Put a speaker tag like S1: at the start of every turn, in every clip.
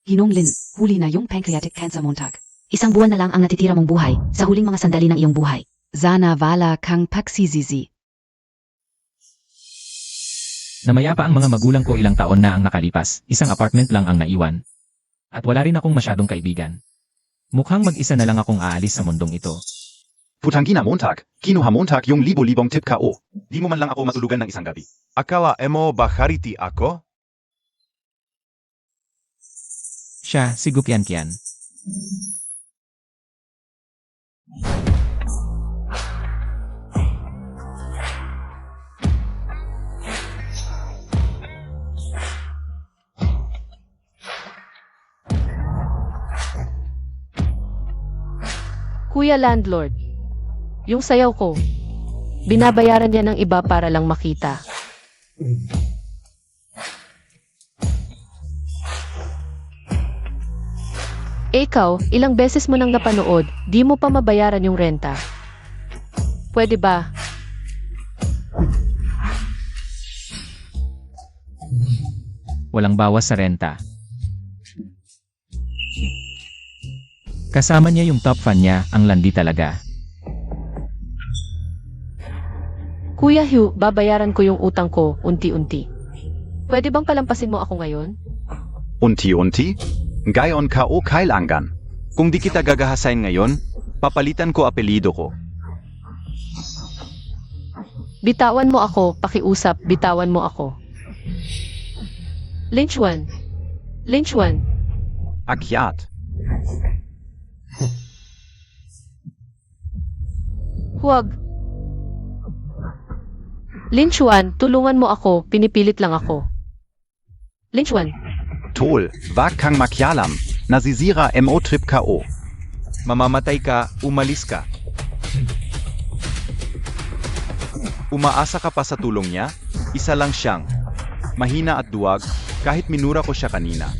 S1: Ginong Lin, huli na yung pancreatic cancer Montag. Isang buwan na lang ang natitira mong buhay sa huling mga sandali ng iyong buhay. Zana vala kang paksizizi.
S2: Namaya pa ang mga magulang ko ilang taon na ang nakalipas, isang apartment lang ang naiwan. At wala rin akong masyadong kaibigan. Mukhang mag-isa na lang akong aalis sa mundong ito.
S3: Putangina Montag, kinuha Montag yung libo-libong tip KO. Di mo man lang ako matulugan ng isang gabi.
S4: Akala mo ba charity ako?
S2: Siya, si Gupyan-kyan.
S5: Kuya Landlord, yung sayaw ko, binabayaran niya ng iba para lang makita. Ikaw, ilang beses mo nang napanood, di mo pa mabayaran yung renta. Pwede ba?
S2: Walang bawas sa renta. Kasama niya yung top fan niya, ang landi talaga.
S5: Kuya Hugh, babayaran ko yung utang ko, unti-unti. Pwede bang palampasin mo ako ngayon?
S3: Unti-unti? Gayon KO kailangan.
S4: Kung di kita gagahasain ngayon, papalitan ko apelido ko.
S5: Bitawan mo ako, pakiusap, bitawan mo ako. Lynchwan. Lynchwan.
S3: Akyat.
S5: Huwag. Lynchwan, tulungan mo ako, pinipilit lang ako. Lynchwan.
S3: Tol, wag kang makialam. Nasisira mo trip KO.
S4: Mamamatay ka, umalis ka. Umaasa ka pa sa tulong niya? Isa lang siyang. Mahina at duwag, kahit minura ko siya kanina.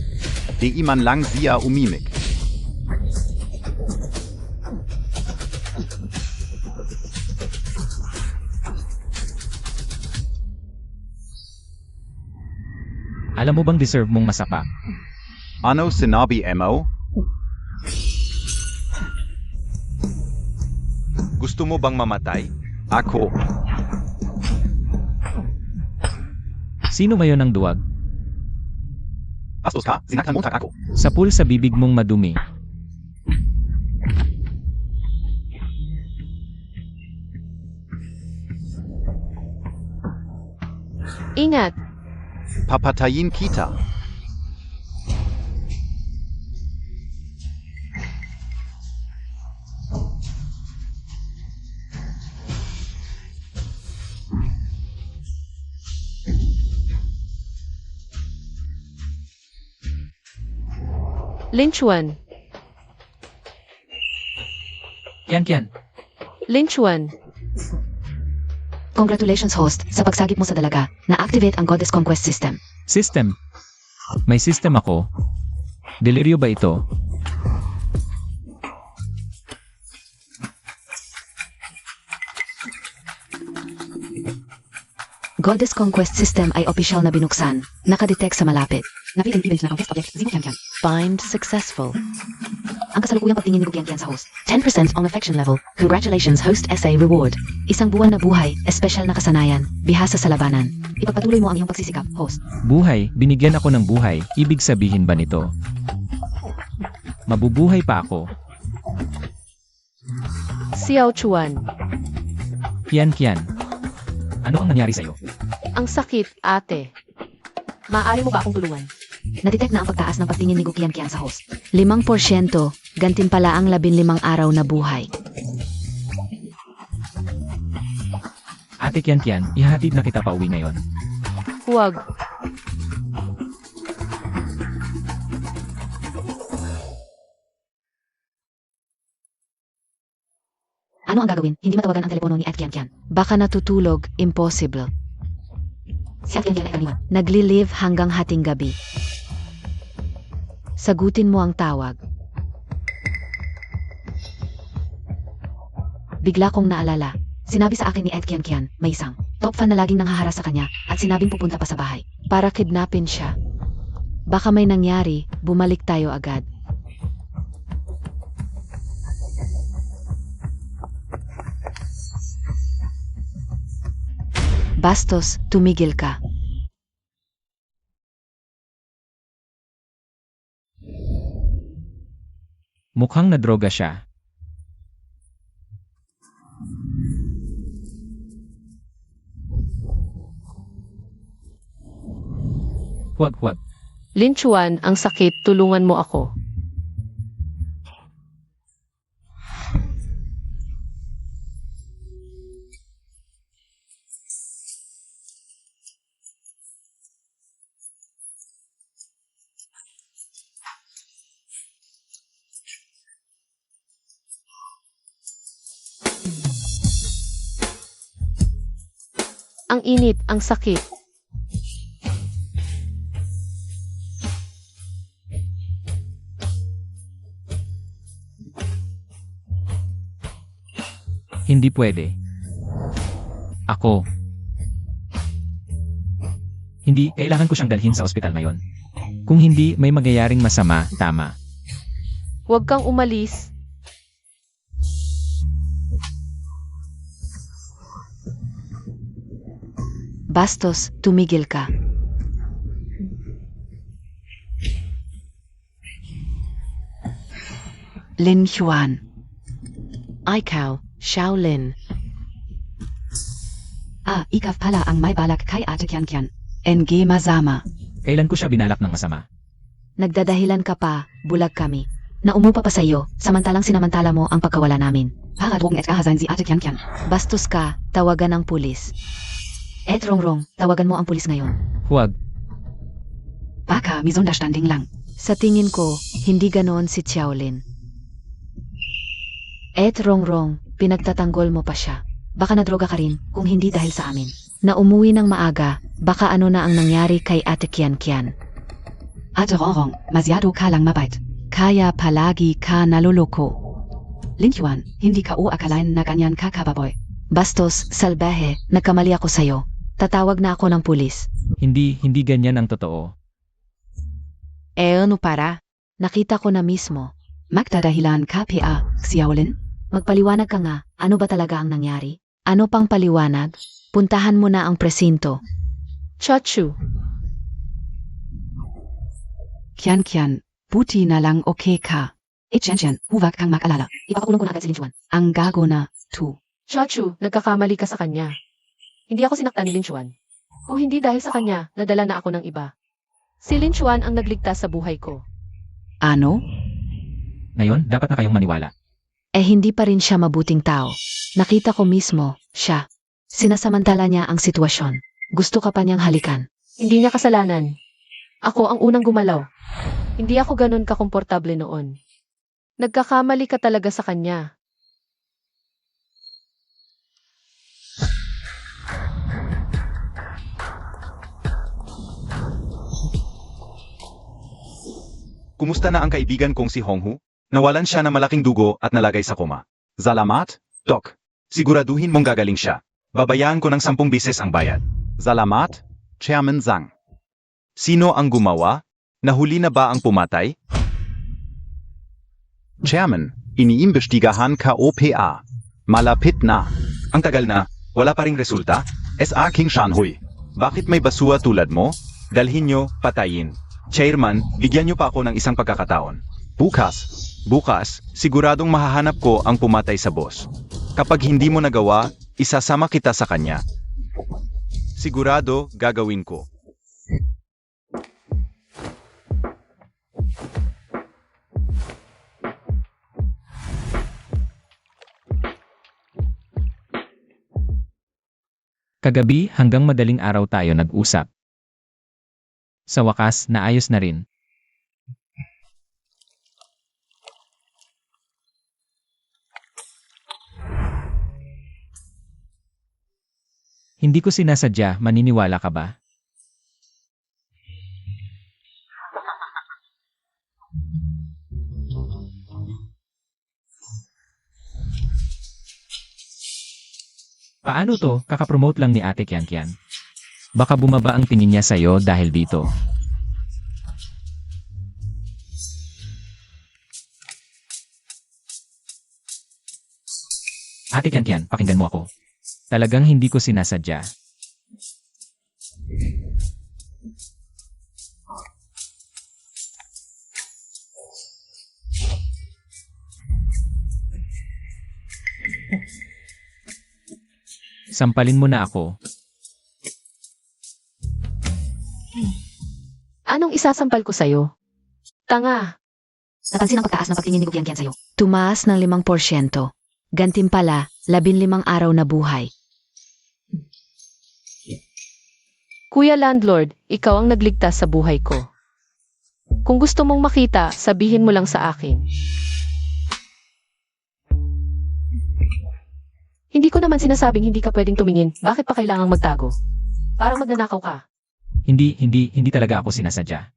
S3: Di iman lang siya umimik.
S2: Alam mo bang deserve mong masapa?
S3: Ano sinabi mo?
S4: Gusto mo bang mamatay?
S3: Ako.
S2: Sino ba yon ang duwag?
S3: Astos ka, sinaktan Montag ako.
S2: Sa pool sa bibig mong madumi.
S5: Ingat.
S3: Papatayin kita.
S5: Lynchwan.
S2: Yan.
S5: Lynchwan.
S1: Congratulations host, sa pagsagip mo sa dalaga, na-activate ang Goddess Conquest System.
S2: System. May system ako. Deliryo ba ito?
S1: Goddess Conquest System ay opisyal na binuksan. Nakadetect sa malapit. Napiling event na conquest object, Zibo Kian.
S5: Bind successful.
S1: Ang kasalukuyang pagtingin ni Gupyan sa host. 10% on affection level. Congratulations host SA reward. Isang buwan na buhay, espesyal na kasanayan, bihasa sa labanan. Ipagpatuloy mo ang iyong pagsisikap, host.
S2: Buhay, binigyan ako ng buhay, ibig sabihin ba nito? Mabubuhay pa ako.
S5: Xiao Chuan.
S2: Kian. Ano ang nangyari sa'yo?
S5: Ang sakit, ate.
S1: Maaari mo ba akong tulungan? Nadetect na ang pagtaas ng pagtingin ni Gupyan sa host. 5%, gantimpala ang 15 araw na buhay.
S2: Ate Kian, ihahatid na kita pa uwi ngayon.
S5: Huwag.
S1: Ano ang gagawin? Hindi matawagan ang telepono ni Kian. Baka natutulog, impossible. Si Kian ay kaniwan. Nagli-live hanggang hating gabi. Sagutin mo ang tawag. Bigla kong naalala. Sinabi sa akin ni Kian, may isang top fan na laging nanghaharas sa kanya at sinabing pupunta pa sa bahay para kidnapin siya. Baka may nangyari, bumalik tayo agad. Bastos, tumigil ka.
S2: Mukhang nadroga siya. Huwag.
S5: Lin Chuan, ang sakit, tulungan mo ako. Ang init, ang sakit.
S2: Hindi pwede. Ako. Hindi, kailangan ko siyang dalhin sa ospital ngayon. Kung hindi, may magyayaring masama, tama.
S5: Huwag kang umalis.
S1: Bastos, tumigil ka. Lin Chuan. Ikaw, Shaolin. Ikaw pala ang may balak kay Ate Kian Kian. NG Mazama.
S2: Kailan ko siya binalak ng masama?
S1: Nagdadahilan ka pa, bulag kami. Naumupa pa sa iyo, samantalang sinamantala mo ang pagkawala namin. Para drogen at kahasan si Ate Kian Kian. Bastos ka, tawagan ng pulis. Rongrong, tawagan mo ang pulis ngayon.
S2: Huwag.
S1: Baka misunderstanding lang. Sa tingin ko, hindi ganoon si Xiaolin. Rongrong, pinagtatanggol mo pa siya. Baka nadroga ka rin, kung hindi dahil sa amin. Na umuwi ng maaga, baka ano na ang nangyari kay Ate Kian Kian. Ate Rongrong, masyado ka lang mabait. Kaya palagi ka naluloko. Lin Chuan, hindi ka akalain na ganyan ka kababoy. Bastos, salbahe, nagkamali ako sa'yo. Tatawag na ako ng pulis.
S2: Hindi ganyan ang totoo.
S1: Ano para? Nakita ko na mismo. Magdadahilan ka pa, Xiaolin? Magpaliwanag ka nga, ano ba talaga ang nangyari? Ano pang paliwanag? Puntahan mo na ang presinto.
S5: Chachu.
S1: Kian Kian, buti na lang okay ka. Chen, huwag kang mag-alala. Ipapakulong ko na agad si Lin Chuan. Ang gago na, tu.
S5: Chachu, nagkakamali ka sa kanya. Hindi ako sinaktan ni Lin Chuan. Kung hindi dahil sa kanya, nadala na ako ng iba. Si Lin Chuan ang nagligtas sa buhay ko.
S1: Ano?
S2: Ngayon, dapat na kayong maniwala.
S1: Hindi pa rin siya mabuting tao. Nakita ko mismo, siya. Sinasamantala niya ang sitwasyon. Gusto ka pa niyang halikan.
S5: Hindi niya kasalanan. Ako ang unang gumalaw. Hindi ako ganun kakomportable noon. Nagkakamali ka talaga sa kanya.
S3: Kumusta na ang kaibigan kong si Honghu? Nawalan siya ng malaking dugo at nalagay sa koma. Salamat, Doc. Siguraduhin mong gagaling siya. Babayaan ko ng 10 bises ang bayad. Salamat, Chairman Zhang.
S4: Sino ang gumawa? Nahuli na ba ang pumatay?
S3: Chairman, iniimbestigahan ka OPA. Malapit na.
S4: Ang tagal na, wala pa ring resulta?
S3: SA King Shanhui.
S4: Bakit may basura tulad mo? Dalhin nyo, patayin. Chairman, bigyan nyo pa ako ng isang pagkakataon. Bukas, siguradong mahahanap ko ang pumatay sa boss. Kapag hindi mo nagawa, isasama kita sa kanya. Sigurado, gagawin ko.
S2: Kagabi hanggang madaling araw tayo nag-usap. Sa wakas, naayos na rin. Hindi ko sinasadya, maniniwala ka ba? Paano to? Kakapromote lang ni Ate Kian Kian. Baka bumaba ang tingin niya sa'yo dahil dito. Ate Kian, pakinggan mo ako. Talagang hindi ko sinasadya. Sampalin mo na ako.
S5: Anong isasampal ko sa'yo? Tanga.
S1: Napansin ang pagtaas ng pagtingin ni Kian sa'yo. Tumaas ng 5%. Gantimpala, 15 araw na buhay.
S5: Kuya Landlord, ikaw ang nagligtas sa buhay ko. Kung gusto mong makita, sabihin mo lang sa akin. Hindi ko naman sinasabing hindi ka pwedeng tumingin. Bakit pa kailangang magtago? Parang magnanakaw ka.
S2: Hindi talaga ako sinasadya.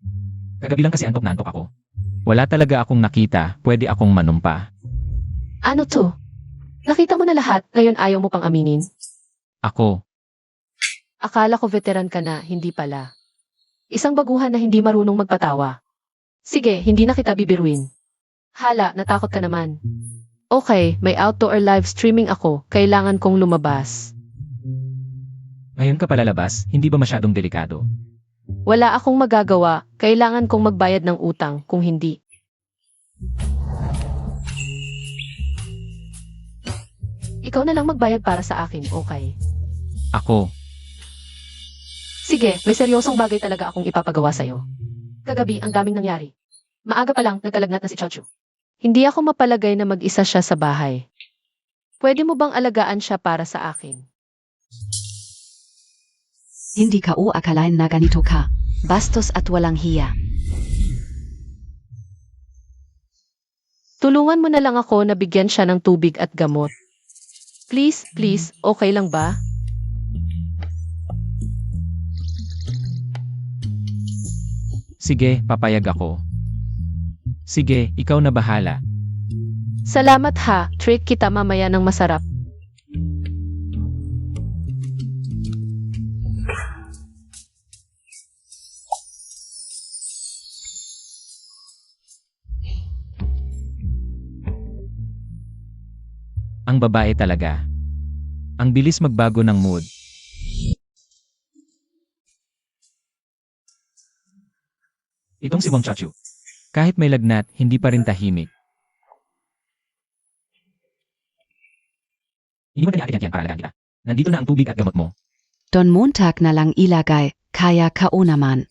S2: Kagabi lang kasi antok na antok ako. Wala talaga akong nakita, pwede akong manumpa.
S5: Ano to? Nakita mo na lahat, ngayon ayaw mo pang aminin?
S2: Ako,
S5: Akala ko veteran ka na, hindi pala. Isang baguhan na hindi marunong magpatawa. Sige, hindi na kita bibiruin. Hala, natakot ka naman. Okay, may outdoor live streaming ako, kailangan kong lumabas.
S2: ngayon ka palalabas, hindi ba masyadong delikado?
S5: Wala akong magagawa, kailangan kong magbayad ng utang, kung hindi. Ikaw na lang magbayad para sa akin, okay?
S2: Ako,
S5: Sige, may seryosong bagay talaga akong ipapagawa sa'yo. Kagabi, ang daming nangyari. Maaga pa lang, nagkalagnat na si Chachu. Hindi ako mapalagay na mag-isa siya sa bahay. Pwede mo bang alagaan siya para sa akin?
S1: Hindi ka akalain na ganito ka. Bastos at walang hiya.
S5: Tulungan mo na lang ako na bigyan siya ng tubig at gamot. Please, okay lang ba?
S2: sige, papayag ako. Sige, ikaw na bahala.
S5: Salamat ha, treat kita mamaya ng masarap.
S2: Ang babae talaga. Ang bilis magbago ng mood. Itong si Wang Chachu. Kahit may lagnat, hindi pa rin tahimik. Hindi mo na ni Ate Kian para alagaan kita. Nandito na ang tubig at gamot mo.
S1: Don Montag na lang ilagay, kaya ka naman.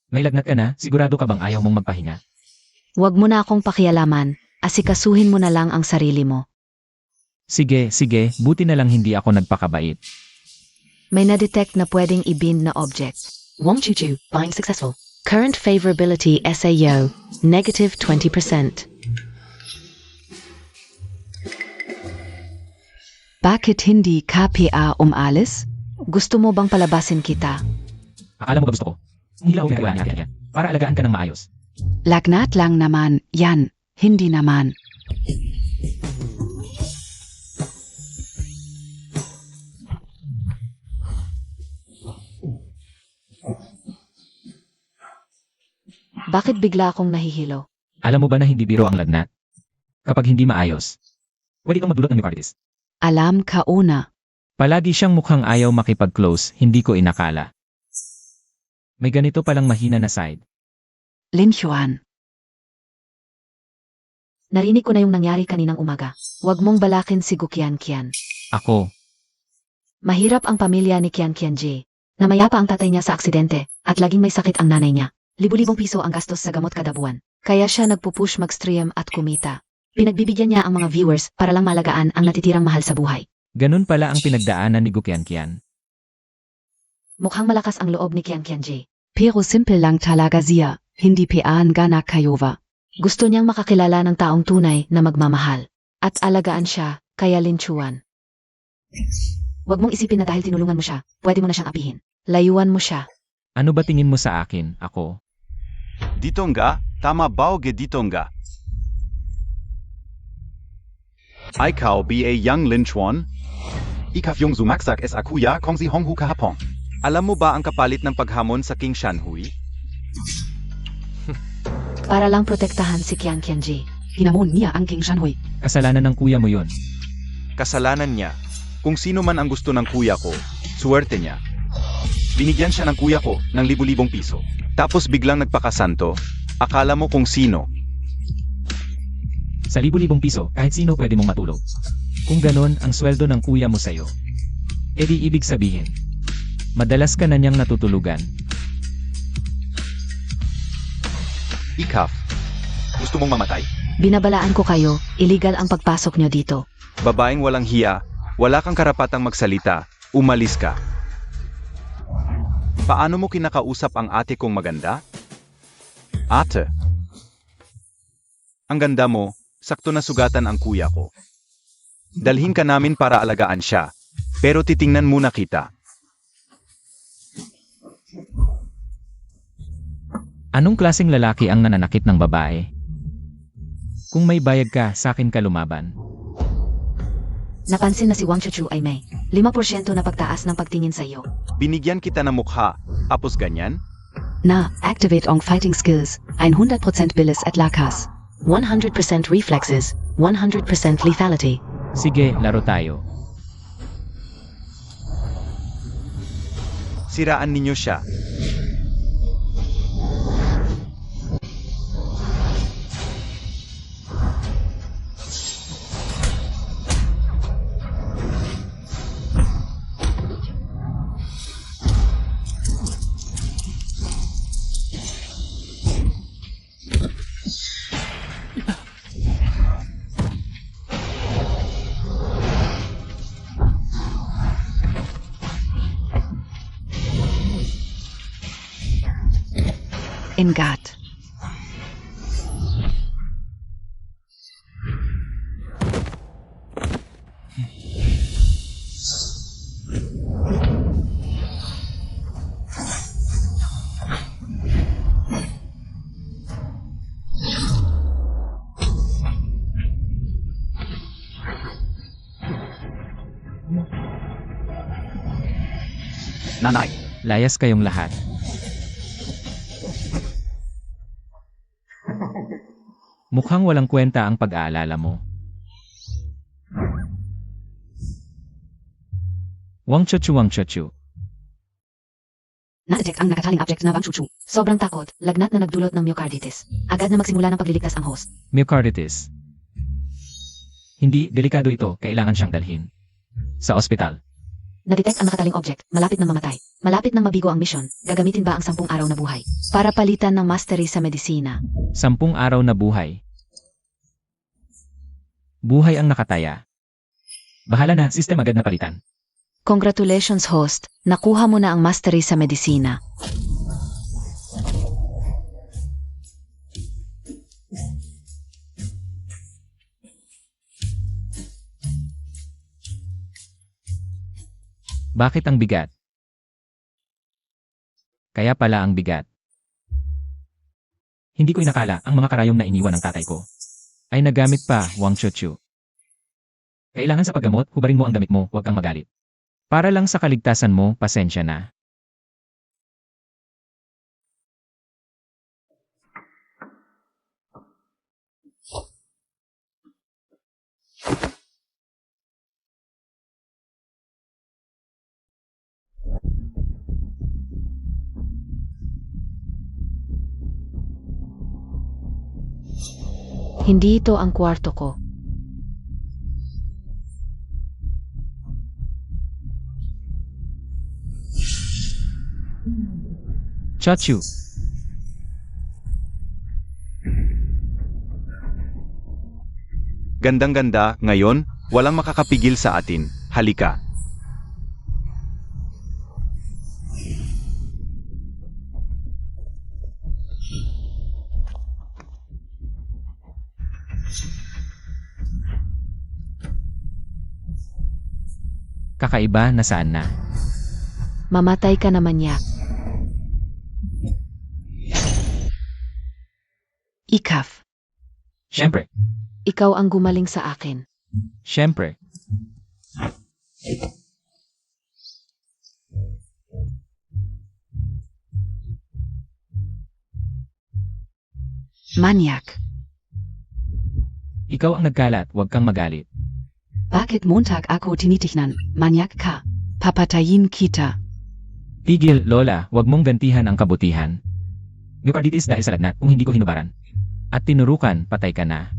S2: May lagnat ka na, sigurado ka bang ayaw mong magpahinga?
S1: Huwag mo na akong pakialaman, asikasuhin mo na lang ang sarili mo.
S2: Sige, buti na lang hindi ako nagpakabait.
S1: May na-detect na pwedeng i-bind na object. Wong Chuchu, buying successful. Current favorability SAO, negative 20%. Bakit hindi KPA umalis? Gusto mo bang palabasin kita?
S2: Akala mo ba gusto ko? Hindi lang ako ginagawa ni Ate Kian. Para alagaan ka ng maayos.
S1: Lagnat lang naman, yan, hindi naman. Bakit bigla akong nahihilo?
S2: Alam mo ba na hindi biro ang lagnat? Kapag hindi maayos, pwede kang magdulot ng myocarditis.
S1: Alam ka una.
S2: Palagi siyang mukhang ayaw makipag-close, hindi ko inakala. May ganito palang mahina na side.
S1: Lin Xuan. Narinig ko na yung nangyari kaninang umaga. Huwag mong balakin si Gu Kian.
S2: Ako,
S1: Mahirap ang pamilya ni Kian J. Namaya pa ang tatay niya sa aksidente at laging may sakit ang nanay niya. Libu-libong piso ang gastos sa gamot kada buwan. Kaya siya nagpupush mag-stream at kumita. Pinagbibigyan niya ang mga viewers para lang malagaan ang natitirang mahal sa buhay.
S2: ganun pala ang pinagdaanan ni Gu Kian.
S1: Mukhang malakas ang loob ni Kian J. Pero simple lang talaga siya, hindi peaan gana kayova. Gusto niyang makakilala ng taong tunay na magmamahal. At alagaan siya, kaya linchuan. Huwag mong isipin na dahil tinulungan mo siya, pwede mo na siyang apihin. Layuan mo siya.
S2: Ano ba tingin mo sa akin, ako?
S3: Ditonga, tama bao ge ditonga. Aikao ba young Lin Chuan? Ikaf yung zumaksak es akuya kong si Honghu kahapon. Alam mo ba ang kapalit ng paghamon sa King Shanhui?
S1: Para lang protektahan si Qian Qianji.
S6: Hinamon niya ang King Shanhui.
S2: Kasalanan ng kuya mo yon.
S3: Kasalanan niya. Kung sino man ang gusto ng kuya ko, suwerte niya. Binigyan siya ng kuya ko ng libu-libong piso. Tapos biglang nagpakasanto. Akala mo kung sino.
S2: Sa libu-libong piso, kahit sino pwede mong matulog. Kung ganon ang sweldo ng kuya mo sa'yo, edi ibig sabihin, madalas ka na niyang natutulugan.
S3: Ikaf. Gusto mong mamatay?
S1: Binabalaan ko kayo, illegal ang pagpasok nyo dito.
S3: Babaeng walang hiya, wala kang karapatang magsalita, umalis ka. Paano mo kinakausap ang ate kong maganda? Ate. Ang ganda mo, sakto na sugatan ang kuya ko. Dalhin ka namin para alagaan siya, pero titingnan muna kita.
S2: Anong klaseng lalaki ang nananakit ng babae? Kung may bayag ka, sa akin ka lumaban.
S1: Napansin na si Wang Chuchu ay may 5% na pagtaas ng pagtingin sa iyo.
S3: Binigyan kita ng mukha, tapos ganyan?
S6: Na, activate ang fighting skills. 100% bilis at lakas. 100% reflexes. 100% lethality.
S2: Sige, laro tayo.
S3: Siraan ninyo siya.
S6: Ingat.
S3: Nanay.
S2: Layas kayong lahat. Mukhang walang kwenta ang pag-aalala mo. Wang Chuchu.
S6: Na-detect ang nakataling object na Wang Chuchu.
S1: Sobrang takot, lagnat na nagdulot ng myocarditis. Agad na magsimula ng pagliligtas ang host.
S2: Myocarditis. Hindi, delikado ito, kailangan siyang dalhin. Sa ospital.
S1: Na-detect ang nakataling object, malapit na mamatay. Malapit nang mabigo ang mission, gagamitin ba ang 10 araw na buhay? Para palitan ng mastery sa medisina.
S2: 10 araw na buhay. Buhay ang nakataya. Bahala na, system agad na palitan.
S1: Congratulations host, nakuha mo na ang mastery sa medisina.
S2: Bakit ang bigat? Kaya pala ang bigat. Hindi ko inakala ang mga karayom na iniwan ng tatay ko ay nagamit pa, Wang Chuchu. Kailangan sa paggamot, hubarin mo ang damit mo, huwag kang magalit. Para lang sa kaligtasan mo, pasensya na.
S1: Hindi ito ang kwarto ko.
S2: Chuchu.
S3: Gandang-ganda, ngayon, walang makakapigil sa atin. Halika.
S2: Kakaiba na saan na?
S1: Mamatay ka naman yak.
S6: Ikaf.
S2: Siyempre.
S1: Ikaw ang gumaling sa akin.
S2: Siyempre.
S6: Maniac.
S2: Ikaw ang nagkalat, huwag kang magalit.
S6: Bakit Montag ako tinitignan? Maniac ka. Papatayin kita.
S2: Tigil, Lola, huwag mong gantihan ang kabutihan. Guparditis dahil sa lagnat kung hindi ko hinubaran. At tinurukan, patay ka na.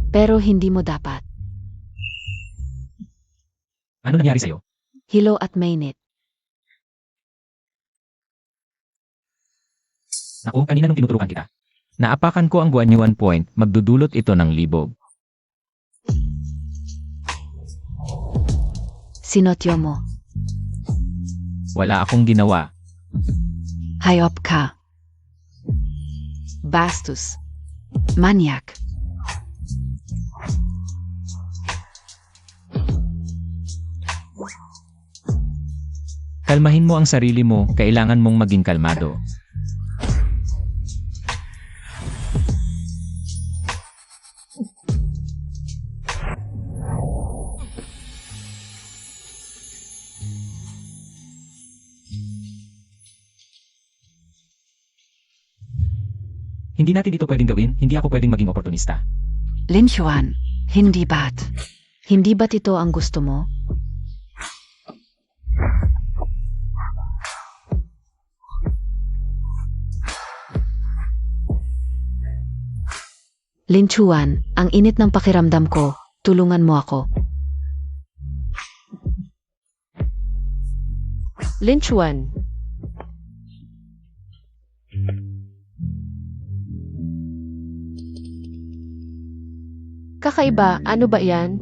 S1: Pero hindi mo dapat.
S2: Ano nangyari sa'yo?
S1: Hilo at mainit.
S2: Naku, kanina nung tinuturukan kita. Naapakan ko ang buwan point, magdudulot ito ng libog.
S1: Sinotyo mo.
S2: Wala akong ginawa.
S6: Hayop ka.
S1: Bastos.
S6: Maniac.
S2: Kalmahin mo ang sarili mo, kailangan mong maging kalmado. Hindi natin ito pwedeng gawin, hindi ako pwedeng maging oportunista.
S6: Lin Xuan. Hindi ba't?
S1: Hindi ba't ito ang gusto mo? Lin Chuan, ang init ng pakiramdam ko. Tulungan mo ako.
S5: Lin Chuan. Kakaiba, ano ba yan?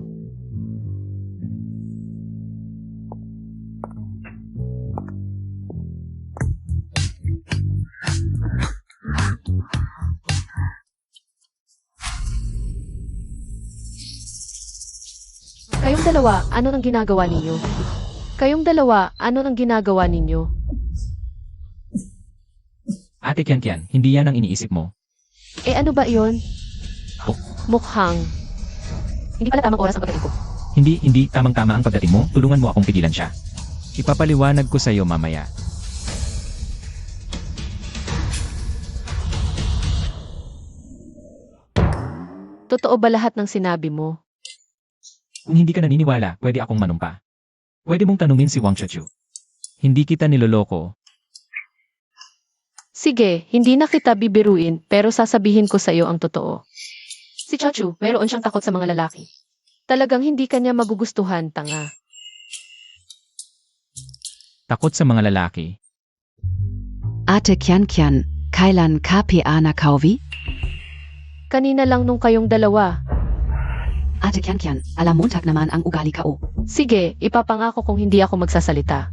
S5: Kayong dalawa, ano nang ginagawa ninyo? Kayong dalawa, ano nang ginagawa ninyo?
S2: Ate Kian, hindi yan ang iniisip mo.
S5: Eh ano ba iyon?
S2: Oh.
S5: Mukhang. Hindi pala tamang oras ang pagdating ko.
S2: Hindi, tamang-tama ang pagdating mo, tulungan mo akong pigilan siya. Ipapaliwanag ko sa'yo mamaya.
S5: Totoo ba lahat ng sinabi mo?
S2: Kung hindi ka naniniwala, pwede akong manumpa. Pwede mong tanungin si Wang Chuchu. Hindi kita niloloko.
S5: Sige, hindi na kita bibiruin pero sasabihin ko sa iyo ang totoo. Si Chachu, meron siyang takot sa mga lalaki. Talagang hindi kanya magugustuhan, tanga.
S2: Takot sa mga lalaki.
S6: Ate Kian, kailan KPA na kauwi?
S5: Kanina lang nung kayong dalawa.
S6: Ate Kian, alam Montag naman ang ugali ka o.
S5: Sige, ipapangako kung hindi ako magsasalita.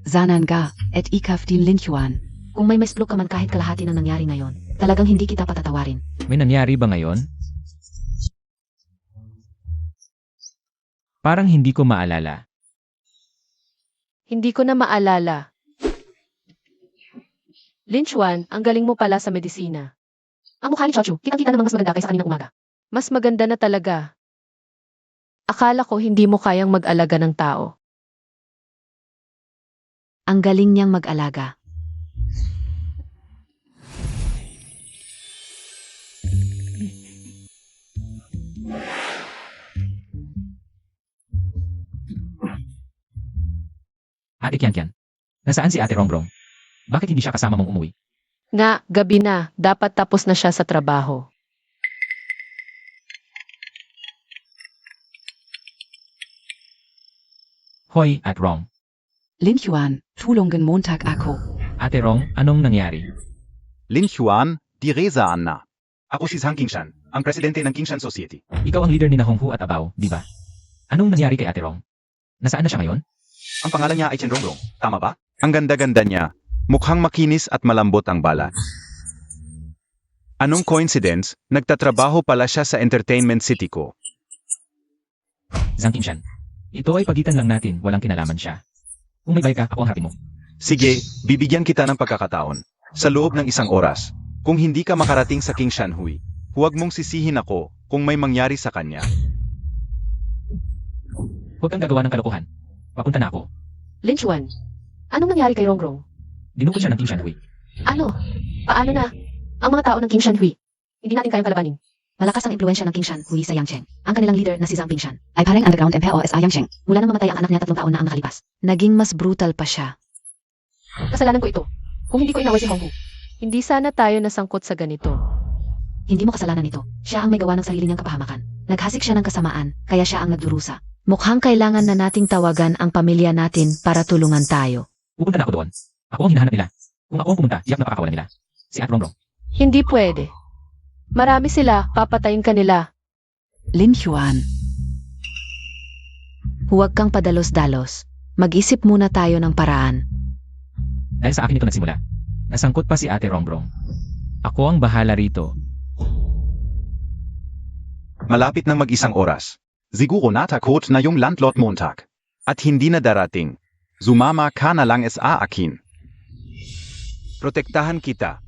S6: Zanan ga, et ikaf din Lin Xuan.
S1: Kung may mesblo ka man kahit kalahati ng nangyari ngayon, talagang hindi kita patatawarin.
S2: May nangyari ba ngayon? Parang hindi ko maalala.
S5: Hindi ko na maalala. Lin Xuan, ang galing mo pala sa medisina.
S1: Ang mukha ni Chochu, kitang-kita namang mas maganda kaysa kaninang umaga.
S5: Mas maganda na talaga. Akala ko hindi mo kayang mag-alaga ng tao.
S1: Ang galing niyang mag-alaga.
S2: Ate Kian, nasaan si Ate Rongrong? Bakit hindi siya kasama mong umuwi?
S5: Nga, gabi na, dapat tapos na siya sa trabaho.
S2: Hoy, at Rong.
S6: Lin Xuan, tulungan Montag ako.
S2: Ate Rong, anong nangyari?
S3: Lin Xuan, di Reza Anna. Ako si Zhang Qingshan, ang presidente ng Qingshan Society.
S2: Ikaw ang leader ni Honghu at Abao, di ba? Anong nangyari kay Ate Rong? Nasaan na siya ngayon?
S3: Ang pangalan niya ay Chen Rongrong, tama ba? Ang ganda-ganda niya. Mukhang makinis at malambot ang balat. Anong coincidence, nagtatrabaho pala siya sa entertainment city ko.
S2: Zhang Qingshan. Ito ay pagitan lang natin, walang kinalaman siya. Kung may bayad ka, ako ang harapin mo.
S3: Sige, bibigyan kita ng pagkakataon. Sa loob ng 1 oras. Kung hindi ka makarating sa King Shanhui, huwag mong sisihin ako kung may mangyari sa kanya.
S2: Huwag kang gagawa ng kalokohan. Papunta na ako.
S5: Lin Xuan, anong nangyari kay Rongrong?
S2: Dinukot siya ng King Shanhui.
S5: Ano? Paano na? Ang mga tao ng King Shan Hui. Hindi natin kayang kalabanin.
S1: Malakas ang impluensya ng King Shan Hui sa Yangcheng. Ang kanilang leader na si Zhang Pingshan.
S6: Ay parang underground empire sa Yangcheng.
S1: Mula nang mamatay ang anak niya 3 taon na ang nakalipas. Naging mas brutal pa siya.
S5: Kasalanan ko ito. Kung hindi ko inaway si Honghu. Hindi sana tayo nasangkot sa ganito.
S1: Hindi mo kasalanan ito. Siya ang may gawa ng sarili niyang kapahamakan. Naghasik siya ng kasamaan, kaya siya ang nagdurusa. Mukhang kailangan na nating tawagan ang pamilya natin para tulungan tayo.
S2: Pupunta na ako doon. Ako ang hinahanap nila. Kung ako ang pumunta, siyak na pakakawalan nila. Si At Rongrong.
S5: Hindi pwede. Marami sila, papatayin ka nila.
S6: Lin Yuan.
S1: Huwag kang padalos-dalos. Mag-isip muna tayo ng paraan.
S2: Dahil sa akin ito nagsimula. Nasangkot pa si Ate Rongrong. Ako ang bahala rito.
S3: Malapit ng mag-isang oras. Siguro natakot na yung landlord Montag. At hindi na darating. Sumama ka na lang sa akin. Protektahan kita.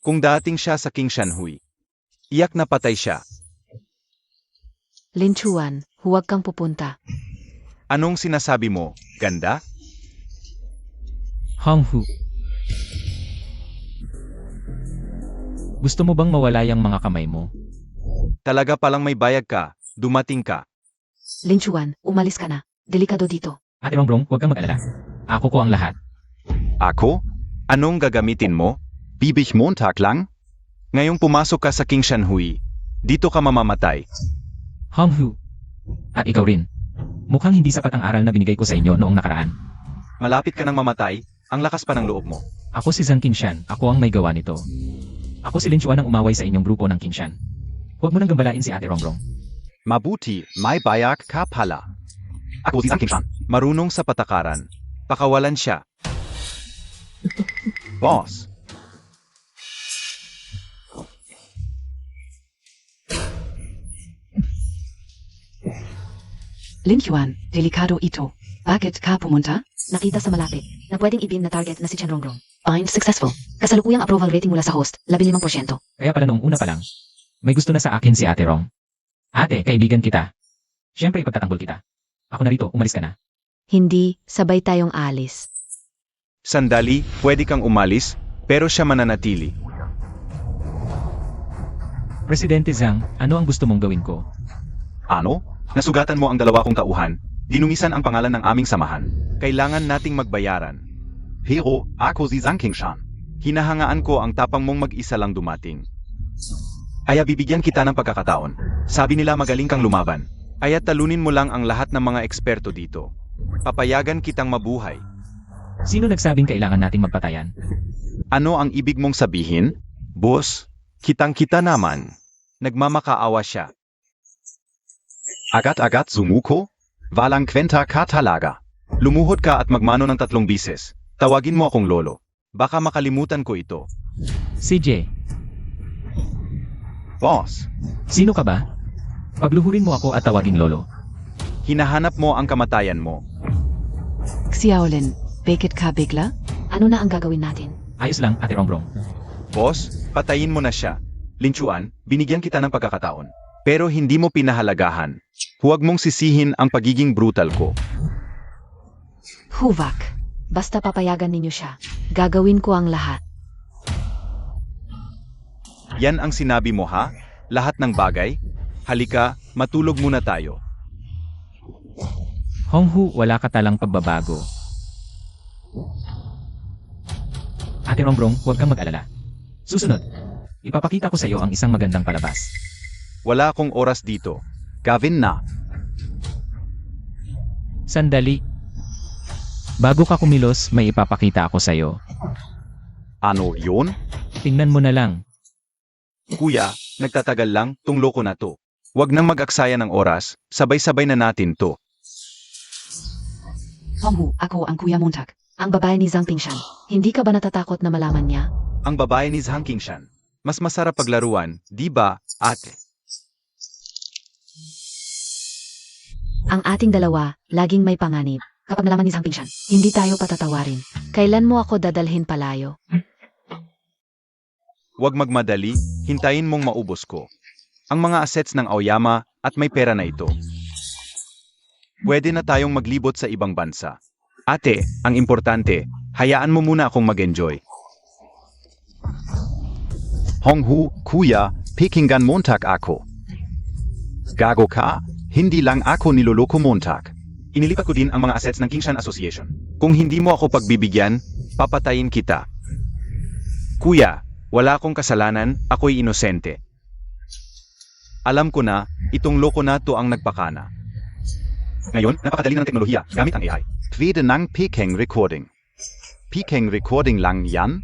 S3: Kung dating siya sa King Shan Hui, iyak na patay siya.
S1: Lin Chuan, huwag kang pupunta.
S3: Anong sinasabi mo, ganda?
S2: Honghu. Gusto mo bang mawala yung mga kamay mo?
S3: Talaga palang may bayag ka, dumating ka.
S1: Lin Chuan, umalis ka na. Delikado dito.
S2: Ate Rongrong, huwag kang mag-alala. Ako ko ang lahat.
S3: Ako? Anong gagamitin mo? Bibig Montag lang? Ngayong pumasok ka sa King Shan Hui, dito ka mamamatay.
S2: Honghu. At ikaw rin. Mukhang hindi sapat ang aral na binigay ko sa inyo noong nakaraan.
S3: Malapit ka nang mamatay, ang lakas pa ng loob mo.
S2: Ako si Zhang Qingshan. Ako ang may gawa nito. Ako si Lin Chuan ang umaway sa inyong grupo ng Qingshan. Huwag mo nang gambalain si Ate Rongrong.
S3: Mabuti, may bayag ka pala. Ako si Zhang Qingshan. Marunong sa patakaran. Pakawalan siya. Boss.
S6: Lin Yuan, delikado ito. Bakit ka pumunta?
S1: Nakita sa malapit na pwedeng ibin na target na si Chen Rongrong.
S6: Find successful.
S1: Kasalukuyang approval rating mula sa host, 15%.
S2: Kaya pala noong una pa lang, may gusto na sa akin si Ate Rong. Ate, kaibigan kita. Siyempre ipagtatanggol kita. Ako na rito, umalis ka na.
S1: Hindi, sabay tayong alis.
S3: Sandali, pwede kang umalis, pero siya mananatili.
S2: Presidente Zhang, ano ang gusto mong gawin ko?
S3: Ano? Nasugatan mo ang 2 kong tauhan. Dinungisan ang pangalan ng aming samahan. Kailangan nating magbayaran. Pero, ako si Zhang Qingshan. Hinahangaan ko ang tapang mong mag-isa lang dumating. Aya bibigyan kita ng pagkakataon. Sabi nila magaling kang lumaban. Aya talunin mo lang ang lahat ng mga eksperto dito. Papayagan kitang mabuhay.
S2: Sino nagsabing kailangan nating magpatayan?
S3: Ano ang ibig mong sabihin? Boss, kitang-kita naman. Nagmamakaawa siya. Agat-agat sumuko? Walang kwenta ka talaga. Lumuhod ka at magmano ng 3 bises. Tawagin mo akong lolo. Baka makalimutan ko ito.
S2: CJ,
S3: Boss,
S2: sino ka ba? Pagluhurin mo ako at tawagin lolo.
S3: hinahanap mo ang kamatayan mo.
S6: Xiaolin, bakit ka bigla?
S1: Ano na ang gagawin natin?
S2: Ayos lang, Ate Rongrong.
S3: Boss, patayin mo na siya. Lin Chuan, binigyan kita ng pagkakataon. Pero hindi mo pinahalagahan. Huwag mong sisihin ang pagiging brutal ko.
S1: Huvak. Basta papayagan ninyo siya. Gagawin ko ang lahat.
S3: Yan ang sinabi mo ha? Lahat ng bagay? Halika, matulog muna tayo.
S2: Honghu, wala ka talang pagbabago. Ate Rongrong, huwag kang mag-alala. Susunod, ipapakita ko sa iyo ang isang magandang palabas.
S3: Wala akong oras dito. Gavin na.
S2: Sandali. Bago ka kumilos, may ipapakita ako sa iyo.
S3: Ano yun?
S2: Tingnan mo na lang.
S3: Kuya, nagtatagal lang, tong loko na to. Huwag nang mag-aksaya ng oras, sabay-sabay na natin to.
S6: Honghu, ako ang Kuya Montag.
S1: Ang babae ni Zhang Pingshan. Hindi ka ba natatakot na malaman niya?
S3: Ang babae ni Zhang Qingshan. Mas masarap paglaruan, di ba, ate?
S1: Ang ating dalawa, laging may panganib. Kapag nalaman ni Zhang Pingshan, hindi tayo patatawarin. Kailan mo ako dadalhin palayo?
S3: Huwag magmadali, hintayin mong maubos ko. Ang mga assets ng Aoyama at may pera na ito. Pwede na tayong maglibot sa ibang bansa. Ate, ang importante, hayaan mo muna akong mag-enjoy. Honghu, kuya, Pekingan Montag ako. Gago ka? Hindi lang ako niloloko Montag.
S4: Inilipat ko din ang mga assets ng Kingshan Association. Kung hindi mo ako pagbibigyan, papatayin kita. Kuya, wala akong kasalanan, ako'y inosente. Alam ko na, itong loko na to ang nagpakana. Ngayon, napakadali ng teknolohiya gamit ang AI.
S3: Twede ng Peking Recording. Peking Recording lang yan?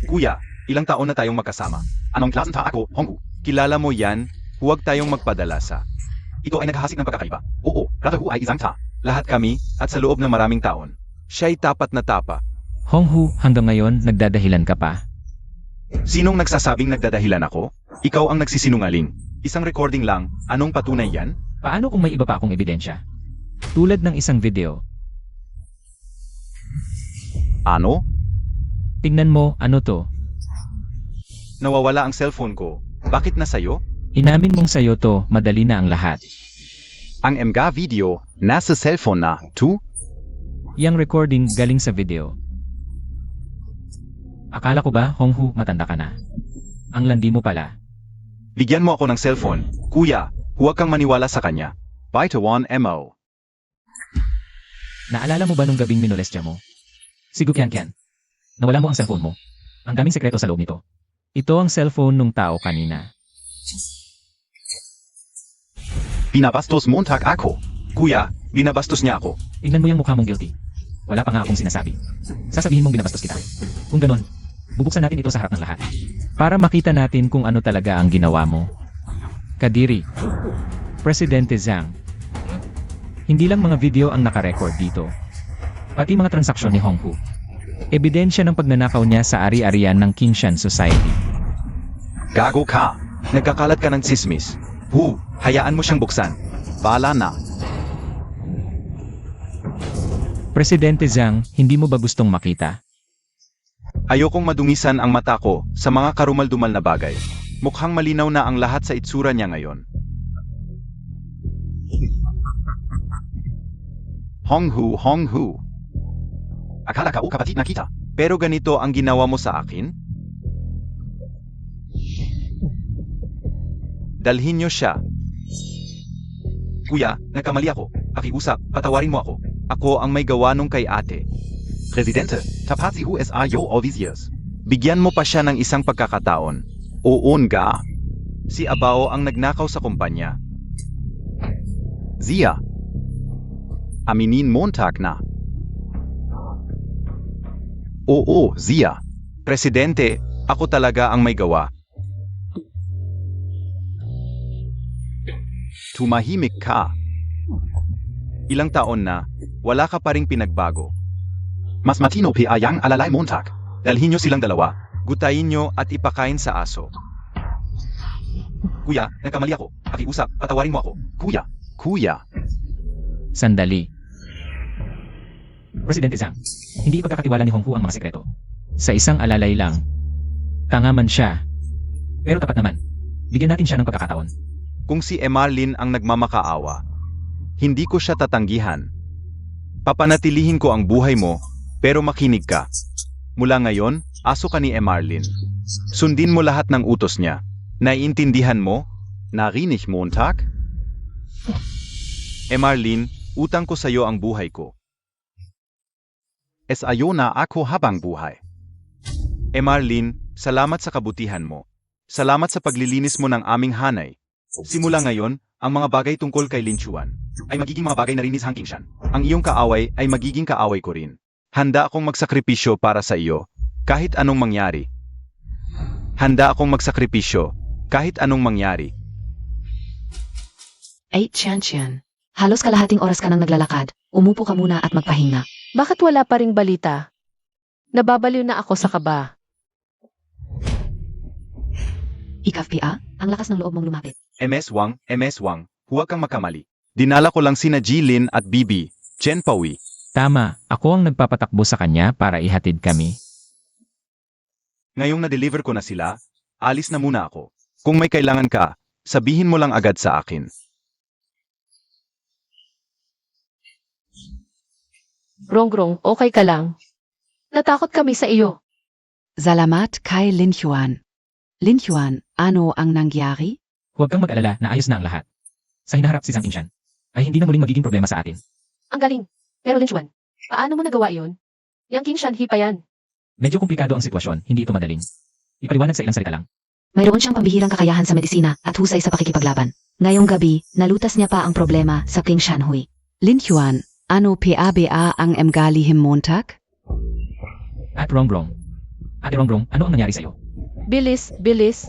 S4: Kuya, ilang taon na tayong magkasama. Anong klaseng tao ako, Honghu? Kilala mo yan, huwag tayong magpadalasa. Ito ay naghahasik ng pagkakaiba. Oo, Brotherhu ay isang ta. Lahat kami, at sa loob ng maraming taon. Siya'y tapat na tapa.
S2: Honghu, hanggang ngayon nagdadahilan ka pa.
S4: Sinong nagsasabing nagdadahilan ako? Ikaw ang nagsisinungaling. Isang recording lang, anong patunay yan?
S2: Paano kung may iba pa akong ebidensya? Tulad ng isang video.
S3: Ano?
S2: Tingnan mo, ano to?
S4: Nawawala ang cellphone ko. Bakit na sa'yo?
S2: Inamin mong sayo to, madali na ang lahat.
S3: Ang mga video, nasa cellphone na, tu?
S2: Yang recording galing sa video. Akala ko ba, Honghu, matanda ka na? Ang landi mo pala.
S4: Bigyan mo ako ng cellphone. Kuya, huwag kang maniwala sa kanya.
S3: Baitawan mo.
S2: Naalala mo ba nung gabing minolestya mo? Si Gukyan-Kyan. Nawala mo ang cellphone mo. Ang daming sekreto sa loob nito. Ito ang cellphone nung tao kanina.
S3: Binabastos Montag ako.
S4: Kuya, binabastos niya ako.
S2: Tingnan mo yung mukha mong guilty. Wala pa nga akong sinasabi. Sasabihin mong binabastos kita. Kung ganon, bubuksan natin ito sa harap ng lahat. Para makita natin kung ano talaga ang ginawa mo. Kadiri. Presidente Zhang. Hindi lang mga video ang nakarecord dito. Pati mga transaksyon ni Honghu. Ebidensya ng pagnanakaw niya sa ari-arian ng Kingshan Society.
S4: Gago ka. Nagkakalat ka ng tsismis. Hayaan mo siyang buksan.
S3: Bala na.
S2: Presidente Zhang, hindi mo ba gustong makita?
S4: Ayokong madungisan ang mata ko sa mga karumal-dumal na bagay. Mukhang malinaw na ang lahat sa itsura niya ngayon.
S3: Honghu.
S4: Akala ka o kapatid na kita. Pero ganito ang ginawa mo sa akin? Dalhin niyo siya. Kuya, nagkamali ako. Pakiusap, patawarin mo ako. Ako ang may gawa nung kay ate.
S3: Presidente, tapat si USA yo all these years.
S4: Bigyan mo pa siya ng isang pagkakataon.
S3: Oon ga.
S4: Si Abao ang nagnakaw sa kumpanya.
S3: Zia. Aminin Montag na. Oo, Zia.
S4: Presidente, ako talaga ang may gawa.
S3: Tumahimik ka.
S4: Ilang taon na, wala ka pa ring pinagbago.
S3: Mas matino pa yang alalay Montag.
S4: Dalhin niyo silang dalawa, gutayin niyo at ipakain sa aso. Kuya, nagkamali ako. Pakiusap, patawarin mo ako.
S3: Kuya.
S2: Sandali. Presidente Zhang, hindi ipagkakatiwala ni Honghu ang mga sekreto. Sa isang alalay lang. Tanga man siya. Pero tapat naman. Bigyan natin siya ng pagkakataon.
S4: Kung si Emarlin ang nagmamakaawa, hindi ko siya tatanggihan. Papanatilihin ko ang buhay mo, pero makinig ka. Mula ngayon, aso ka ni Emarlin. Sundin mo lahat ng utos niya. Naiintindihan mo?
S3: Narinig Montag?
S4: Emarlin, utang ko sa'yo ang buhay ko.
S3: Es ayo na ako habang buhay.
S4: Emarlin, salamat sa kabutihan mo. Salamat sa paglilinis mo ng aming hanay. Simula ngayon, ang mga bagay tungkol kay Lin Chuan ay magiging mga bagay na rin ni Zhang Kingshan. Ang iyong kaaway ay magiging kaaway ko rin. Handa akong magsakripisyo para sa iyo, kahit anong mangyari. Handa akong magsakripisyo, kahit anong mangyari.
S1: 8 Tian. Halos kalahating oras ka nang naglalakad. Umupo ka muna at magpahinga.
S5: Bakit wala pa ring balita? Nababaliw na ako sa kaba.
S1: Ikaw, Pia, ang lakas ng loob mong lumapit.
S4: MS Wang, huwag kang makamali. Dinala ko lang sina Jilin at Bibi, Chen Pawi.
S2: Tama, ako ang nagpapatakbo sa kanya para ihatid kami.
S4: Ngayong na-deliver ko na sila, alis na muna ako. Kung may kailangan ka, sabihin mo lang agad sa akin.
S5: Rongrong, okay ka lang? Natakot kami sa iyo.
S6: Salamat kay Lin Chuan. Lin Yuan, ano ang nangyari?
S2: Huwag kang mag-alala na ayos na ang lahat. Sa hinaharap si Zhang Yinshan, ay hindi na muling magiging problema sa atin.
S5: Ang galing. Pero Linchuan, paano mo nagawa iyon? Yang King Shanhi pa yan.
S2: Medyo komplikado ang sitwasyon, hindi ito madaling. Ipaliwanag sa ilang salita lang.
S1: Mayroon siyang pambihirang kakayahan sa medisina at husay sa pakikipaglaban. Ngayong gabi, nalutas niya pa ang problema sa King Shanhui.
S6: Lin Yuan, ano PABA ang emgalihim Montag?
S2: At Rongrong. Ate Rongrong, ano ang nangyari sa'yo?
S5: Bilis, bilis.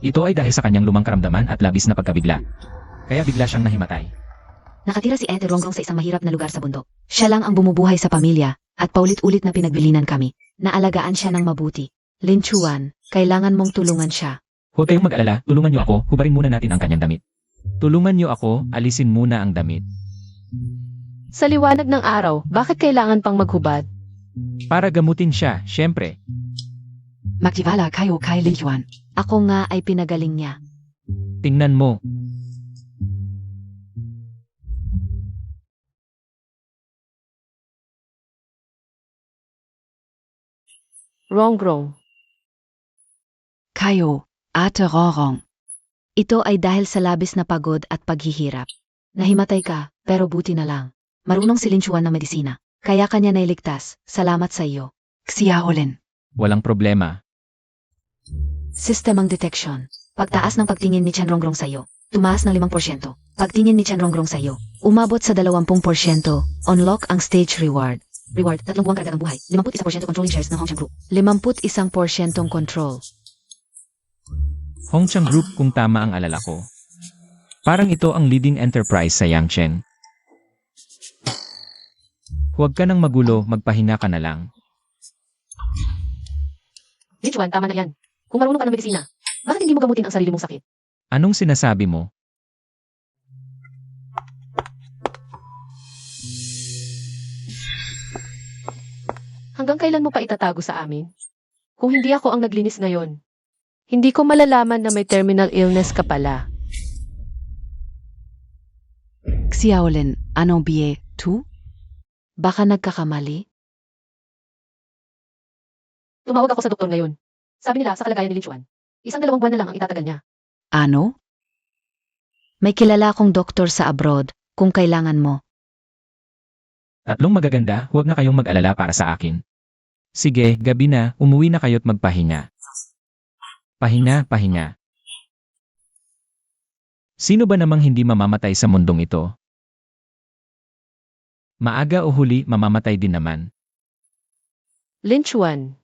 S2: Ito ay dahil sa kanyang lumang karamdaman at labis na pagkabigla. Kaya bigla siyang nahimatay.
S1: Nakatira si Ate Rongrong sa isang mahirap na lugar sa bundok. Siya lang ang bumubuhay sa pamilya at paulit-ulit na pinagbilinan kami. Naalagaan siya ng mabuti. Lin Chuan, kailangan mong tulungan siya.
S2: Huwag kayong mag-alala, tulungan niyo ako, hubarin muna natin ang kanyang damit. Tulungan niyo ako, alisin muna ang damit.
S5: Sa liwanag ng araw, bakit kailangan pang maghubad?
S2: Para gamutin siya, syempre.
S6: Magtiwala kayo kay Lin Yuan.
S1: Ako nga ay pinagaling niya.
S2: Tingnan mo.
S5: Rongrong.
S6: Kayo, Ate Rorong.
S1: Ito ay dahil sa labis na pagod at paghihirap. Nahimatay ka, pero buti na lang. Marunong si Lin Chuan ng medisina. Kaya kanya nailigtas. Salamat sa iyo.
S6: Xiaolin.
S2: Walang problema.
S1: Sistemang detection. Pagtaas ng pagtingin ni Chen Rongrong sa iyo, tumaas ng 5%. Pagtingin ni Chen Rongrong sa iyo, umabot sa 20%. Unlock ang stage reward. Reward, 3 buwang karagdagang buhay. 51% controlling shares ng Hongqiang Group. 51% control.
S2: Hongqiang Group kung tama ang alala ko. Parang ito ang leading enterprise sa Yangcheng. Huwag ka nang magulo, magpahinga ka na lang.
S5: Linchuan, tama na yan. Kung marunong ka ng medisina, bakit hindi mo gamutin ang sarili mong sakit?
S2: Anong sinasabi mo?
S5: Hanggang kailan mo pa itatago sa amin? Kung hindi ako ang naglinis ngayon, hindi ko malalaman na may terminal illness ka pala.
S6: Xiaolin, ano biye, tu?
S1: Baka nagkakamali?
S5: Tumawag ako sa doktor ngayon. Sabi nila sa kalagayan ni Linchuan, 1-2 buwan na lang ang itatagal niya.
S6: Ano?
S1: May kilala akong doktor sa abroad, kung kailangan mo.
S2: Tatlong magaganda, huwag na kayong mag-alala para sa akin. Sige, gabi na, umuwi na kayo't magpahinga. Pahinga, pahinga. Sino ba namang hindi mamamatay sa mundong ito? Maaga o huli, mamamatay din naman.
S5: Linchuan.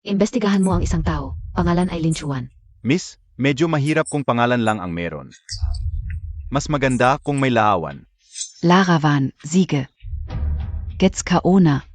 S1: Imbestigahan mo ang isang tao, pangalan ay Lin Chuan.
S3: Miss, medyo mahirap kung pangalan lang ang meron. Mas maganda kung may laawan.
S6: Larawan, Siege. Gets Kaona.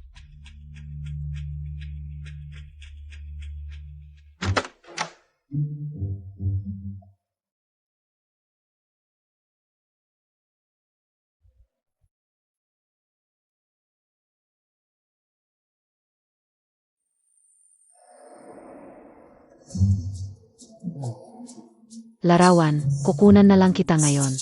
S1: Larawan, kukunan na lang kita ngayon.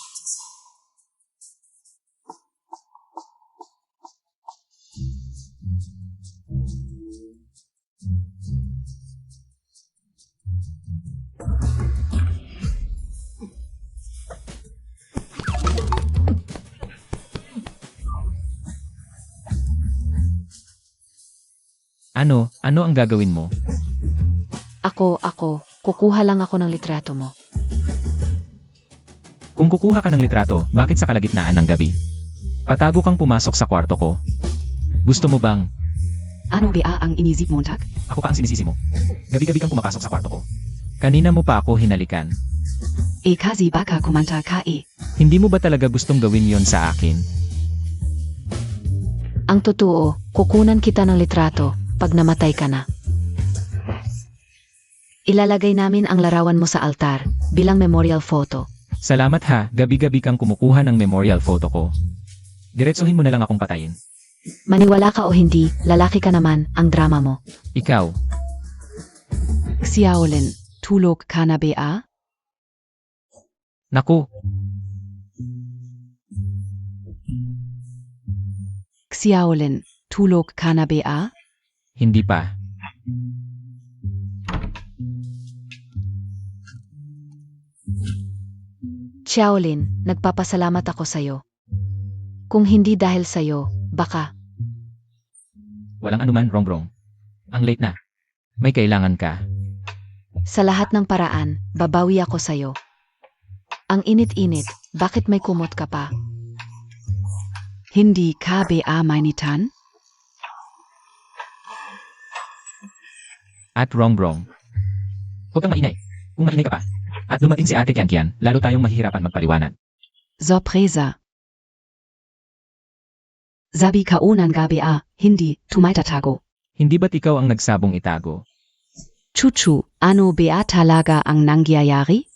S2: Ano ang gagawin mo?
S1: Ako, kukuha lang ako ng litrato mo.
S2: Kung kukuha ka ng litrato, bakit sa kalagitnaan ng gabi? Patago kang pumasok sa kwarto ko. Gusto mo bang?
S6: Ano ba ang inisip Montag?
S2: Ako pa ang sinisisi mo. Gabi-gabi kang pumapasok sa kwarto ko. Kanina mo pa ako hinalikan.
S6: Kasi baka kumanta ka eh.
S2: Hindi mo ba talaga gustong gawin yon sa akin?
S1: Ang totoo, kukunan kita ng litrato pag namatay ka na. Ilalagay namin ang larawan mo sa altar bilang memorial photo.
S2: Salamat ha, gabi-gabi kang kumukuha ng memorial photo ko. Diretsuhin mo na lang akong patayin.
S1: Maniwala ka o hindi, lalaki ka naman, ang drama mo.
S2: Ikaw,
S6: Xiaolin, tulog ka na ba?
S2: naku.
S6: Xiaolin, tulog ka na ba?
S2: Hindi pa.
S1: Xiaolin, nagpapasalamat ako sa'yo. Kung hindi dahil sa'yo, baka,
S2: Walang anuman, Rongrong. Ang late na. May kailangan ka.
S1: sa lahat ng paraan, babawi ako sa'yo. Ang init-init, bakit may kumot ka pa?
S6: Hindi ka ba mainitan?
S2: At Rongrong. Huwag kang maingay. Kung maingay ka pa. At dumating si Ate Kian, lalo tayong mahihirapan magpaliwanag.
S6: Sorpresa. Sabi ka unan ka ba, hindi tumaitatago.
S2: Hindi ba't ikaw ang nagsabong itago?
S6: Chuchu, ano ba talaga ang nangyayari?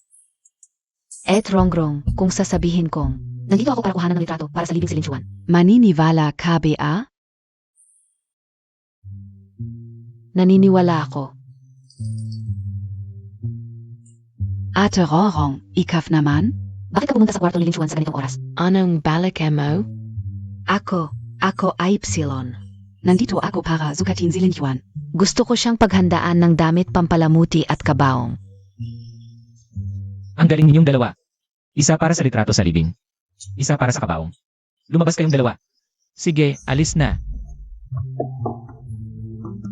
S1: Et Rongrong, kung sasabihin kong, nandito ako para kuhanan ng litrato para sa libing si Linchuan.
S6: Maniniwala ka ba?
S1: Naniniwala ako.
S6: Ate Rorong, ikaf naman?
S1: Bakit ka pumunta sa kwarto ni Linchuan sa ganitong oras?
S6: Anong balak mo?
S1: Ako ay Epsilon.
S6: Nandito ako para sukatin si Linjuan.
S1: Gusto ko siyang paghandaan ng damit pampalamuti at kabaong.
S2: Ang galing ninyong dalawa. Isa para sa litrato sa libing. Isa para sa kabaong. Lumabas kayong dalawa. Sige, alis na.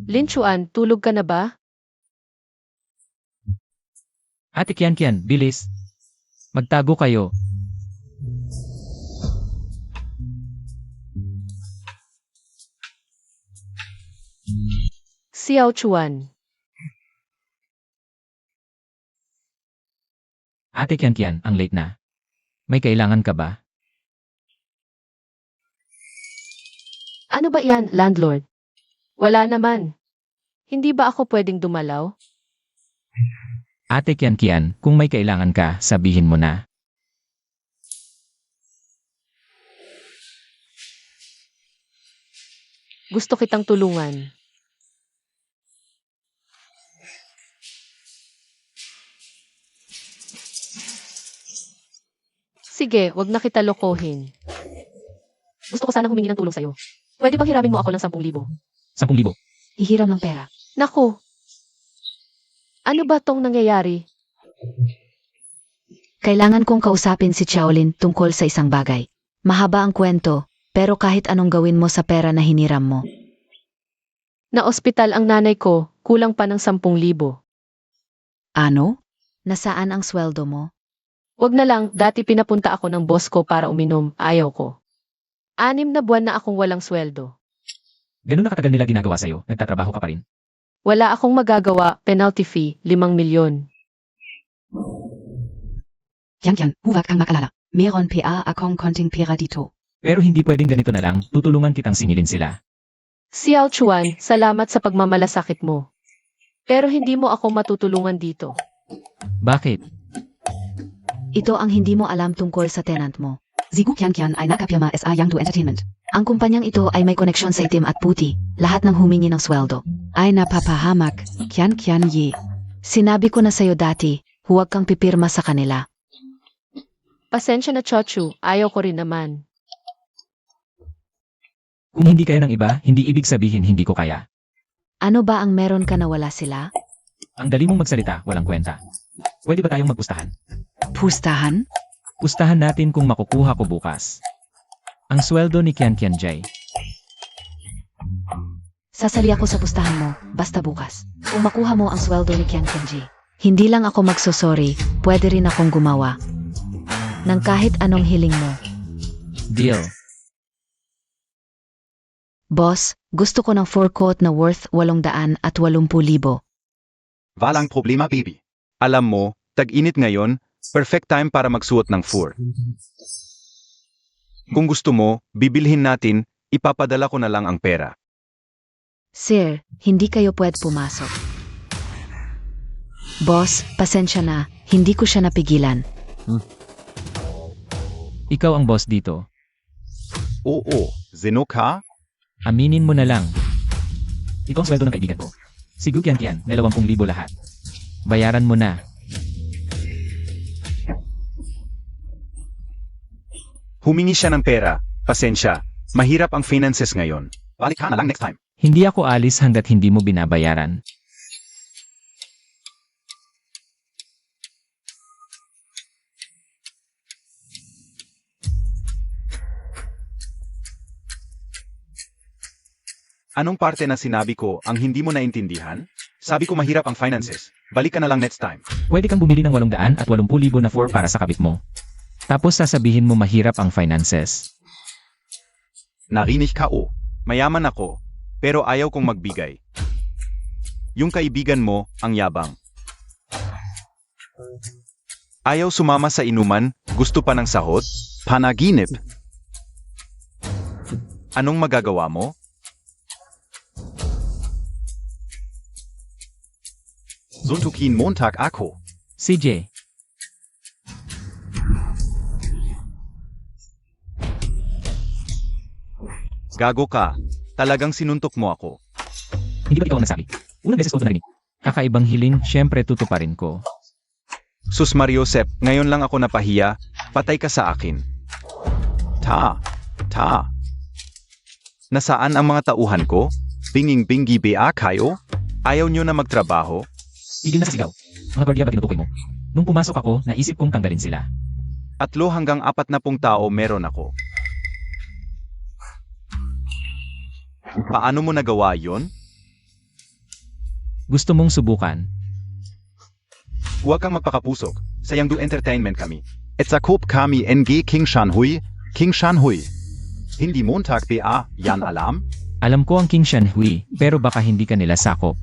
S5: Linchuan, tulog ka na ba?
S2: Ate Kian, bilis. Magtago kayo.
S5: Xiao Chuan.
S2: Ate Kian, ang late na. May kailangan ka ba?
S5: Ano ba yan, landlord? Wala naman. Hindi ba ako pwedeng dumalaw?
S2: Ate Kian, kung may kailangan ka, sabihin mo na.
S5: Gusto kitang tulungan. Sige, wag na kita lokohin. Gusto ko sanang humingi ng tulong sa'yo. Pwede bang hiramin mo ako ng 10,000?
S2: 10,000.
S1: Hihiram ng pera.
S5: Naku! Ano ba tong nangyayari?
S1: Kailangan kong kausapin si Xiaolin tungkol sa isang bagay. Mahaba ang kwento, pero kahit anong gawin mo sa pera na hiniram mo.
S5: Na-ospital ang nanay ko, kulang pa ng 10,000.
S6: Ano?
S1: Nasaan ang sweldo mo?
S5: Wag na lang, dati pinapunta ako ng boss ko para uminom, ayaw ko. 6 na buwan na akong walang sweldo.
S2: Ganun na katagal nila ginagawa sa'yo, nagtatrabaho ka pa rin.
S5: Wala akong magagawa, penalty fee, 5 milyon.
S6: Yan, huwag kang makalala. Meron pa akong konting pera dito.
S2: Pero hindi pwedeng ganito na lang, tutulungan kitang singilin sila.
S5: Xiao Chuan, salamat sa pagmamalasakit mo. Pero hindi mo ako matutulungan dito.
S2: Bakit?
S1: Ito ang hindi mo alam tungkol sa tenant mo.
S6: Sigu Kian ay nakapirma sa Yangdu Entertainment.
S1: Ang kumpanyang ito ay may koneksyon sa itim at puti, lahat ng humingi ng sweldo.
S6: Ay napapahamak, Kian ye.
S1: Sinabi ko na sa'yo dati, huwag kang pipirma sa kanila.
S5: Pasensya na Chochu, ayaw ko rin naman.
S2: Kung hindi kaya ng iba, hindi ibig sabihin hindi ko kaya.
S1: Ano ba ang meron ka na wala sila?
S2: Ang dali mong magsalita, walang kwenta. Pwede ba tayong magpustahan?
S6: Pustahan?
S2: Pustahan natin kung makukuha ko bukas. Ang sweldo ni Kian Jay.
S1: Sasali ako sa pustahan mo, basta bukas. Kung makuha mo ang sweldo ni Kian Kenji. Hindi lang ako magsosorry, pwede rin akong gumawa. Nang kahit anong hiling mo.
S2: Deal.
S1: Boss, gusto ko ng fur coat na worth 880,000.
S3: Walang problema, baby. Alam mo, tag-init ngayon, perfect time para magsuot ng fur. Kung gusto mo, bibilhin natin, ipapadala ko na lang ang pera.
S1: Sir, hindi kayo pwede pumasok. Boss, pasensya na, hindi ko siya napigilan.
S2: Ikaw ang boss dito.
S3: Oo, Zenok ha?
S2: Aminin mo na lang. Ito ang sweldo ng kaibigan ko. Si Gu Kian, 20,000 lahat. Bayaran mo na.
S3: Humingi siya ng pera, pasensya, Mahirap ang finances ngayon. Balik ka na lang next time.
S2: Hindi ako alis hanggat hindi mo binabayaran.
S3: Anong parte na sinabi ko ang hindi mo naintindihan? Sabi ko mahirap ang finances. Balik ka na lang next time.
S2: Pwede kang bumili ng 880,000 na 4 para sa kabit mo. Tapos sasabihin mo mahirap ang finances.
S3: Narinig ka o. Mayaman ako, pero ayaw kong magbigay. Yung kaibigan mo, ang yabang. Ayaw sumama sa inuman, gusto pa ng sahod, panaginip. Anong magagawa mo? Suntukin Montag ako.
S2: CJ,
S3: Gago ka. Talagang sinuntok mo ako.
S2: hindi ba ikaw ang nagsabi? Unang beses ko ito narinig. Kakaibang hiling, syempre tutuparin ko.
S3: Sus Mariosep, ngayon lang ako napahiya. Patay ka sa akin. Ta. Nasaan ang mga tauhan ko? Binging-bingi ba kayo? Ayaw nyo na magtrabaho?
S2: Tigil na sa sigaw. Mga gwardiya ba tinutukoy mo? Nung pumasok ako, naisip kong tanggalin sila.
S3: 3 hanggang 40 tao meron ako. Paano mo nagawa yon?
S2: Gusto mong subukan?
S3: Huwag kang magpakapusok. Sayang do entertainment kami. Etsakop kami NG King Shanhui. Hindi Montag ba, yan alam?
S2: Alam ko ang King Shanhui, pero baka hindi ka nila sakop.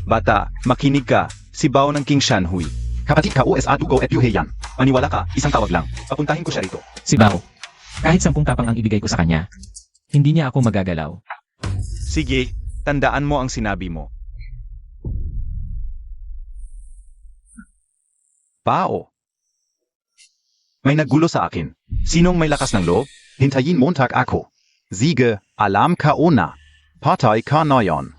S3: Bata, makinig ka. Sibaw ng King Shanhui. Kapatid ka OSA dugo et yuheyan. Maniwala ka, isang tawag lang. Papuntahin ko siya rito.
S2: Si Bao. Kahit 10 tapang ang ibigay ko sa kanya, hindi niya ako magagalaw.
S3: Sige, tandaan mo ang sinabi mo. Bao. May naggulo sa akin. Sinong may lakas ng loob? Hintayin Montag ako. Sige, alam ka una. Patay ka na yon.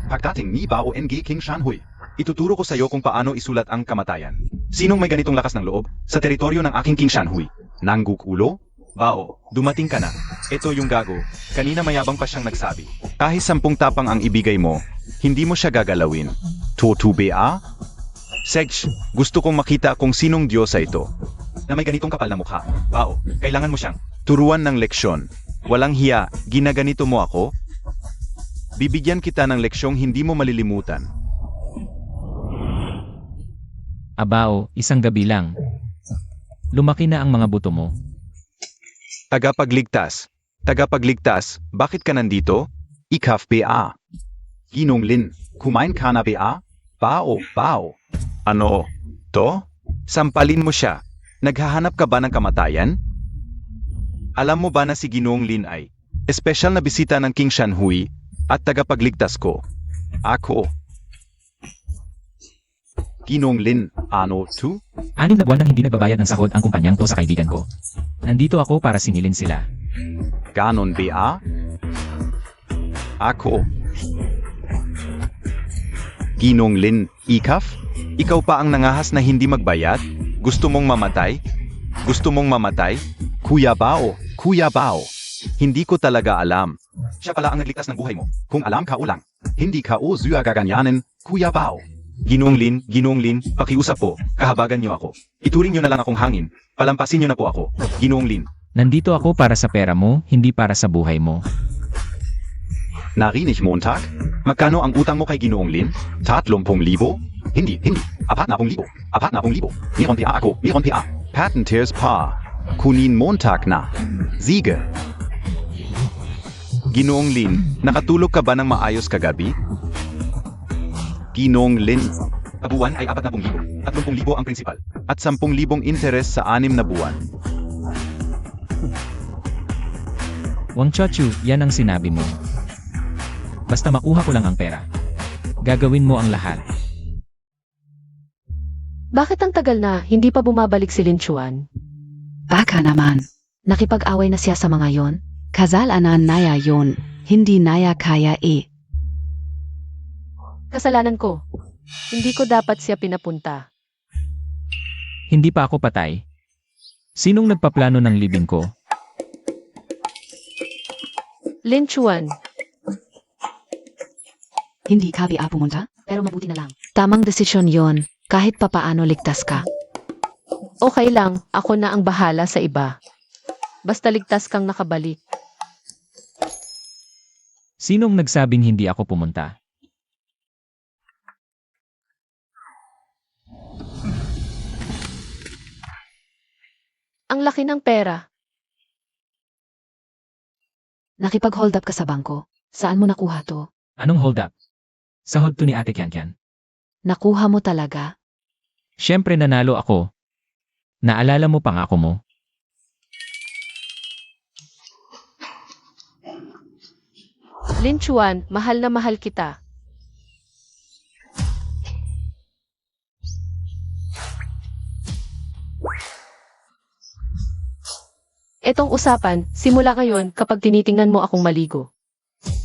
S3: Pagdating ni Bao NG King Shanhui, ituturo ko sa iyo kung paano isulat ang kamatayan. Sinong may ganitong lakas ng loob sa teritoryo ng aking King Shanhui? Nanggugulo? Bao, dumating ka na. Ito yung gago. Kanina mayabang pa siyang nagsabi. Kahit 10 tapang ang ibigay mo, hindi mo siya gagalawin. Totu ba? Sedge, gusto kong makita kung sinong diyosa ito. Na may ganitong kapal na mukha. Bao, kailangan mo siyang turuan ng leksyon. Walang hiya, ginaganito mo ako? Bibigyan kita ng leksyong hindi mo malilimutan.
S2: Abao, isang gabi lang. Lumaki na ang mga buto mo.
S3: Tagapagligtas, bakit ka nandito? Ikaf ba? Ginong Lin, kumain ka na ba? Bao. Ano? To? Sampalin mo siya. Naghahanap ka ba ng kamatayan? Alam mo ba na si Ginoong Lin ay espesyal na bisita ng King Shanhui at tagapagligtas ko? Ako. Ginoong Lin, ano to?
S2: 6 na buwan nang hindi nagbabayad ng sahod ang kumpanyang to sa kaibigan ko. Nandito ako para singilin sila.
S3: Ganon ba? Ako. Ginong Lin, Ikaf? Ikaw pa ang nangahas na hindi magbayad? Gusto mong mamatay? Kuya Bao. Hindi ko talaga alam. Siya pala ang nagligtas ng buhay mo. Kung alam ka ulang, hindi ka o zuya gaganyanin, Kuya Bao. Ginoong Lin, pakiusap po, kahabagan niyo ako. Ituring niyo na lang akong hangin, palampasin niyo na po ako. Ginoong Lin.
S2: Nandito ako para sa pera mo, hindi para sa buhay mo.
S3: Narinig Montag? Magkano ang utang mo kay Ginoong Lin? 30,000? Hindi. 40,000. Meron pa ako. Patenteers pa. Kunin Montag na. Sige. Ginoong Lin, nakatulog ka ba ng maayos kagabi? Ginoong Lin. Kabuuan ay 40,000. 30,000 ang prinsipal. At 10,000 interes sa 6 na buwan.
S2: Wang Chochu, yan ang sinabi mo. Basta makuha ko lang ang pera. Gagawin mo ang lahat.
S5: Bakit ang tagal na hindi pa bumabalik si Lin Chuan?
S6: Baka naman.
S1: Nakipag-away na siya sa mga yon?
S6: Kasalanan naya yon. Hindi naya kaya
S5: Kasalanan ko. Hindi ko dapat siya pinapunta.
S2: Hindi pa ako patay. Sinong nagpaplano ng libing ko?
S5: Lin Chuan,
S6: Hindi ka pumunta?
S1: Pero mabuti na lang. Tamang desisyon yon, kahit papaano ligtas ka.
S5: okay lang, ako na ang bahala sa iba. Basta ligtas kang nakabalik.
S2: Sinong nagsabing hindi ako pumunta?
S5: Ang laki ng pera.
S1: Nakipag-hold up ka sa bangko. Saan mo nakuha to?
S2: Anong hold up? Sahod to ni Ate Kian.
S1: Nakuha mo talaga?
S2: Siyempre nanalo ako. Naalala mo pangako mo?
S5: Lin Chuan, mahal na mahal kita. Etong usapan, simula ngayon kapag tinitingnan mo akong maligo.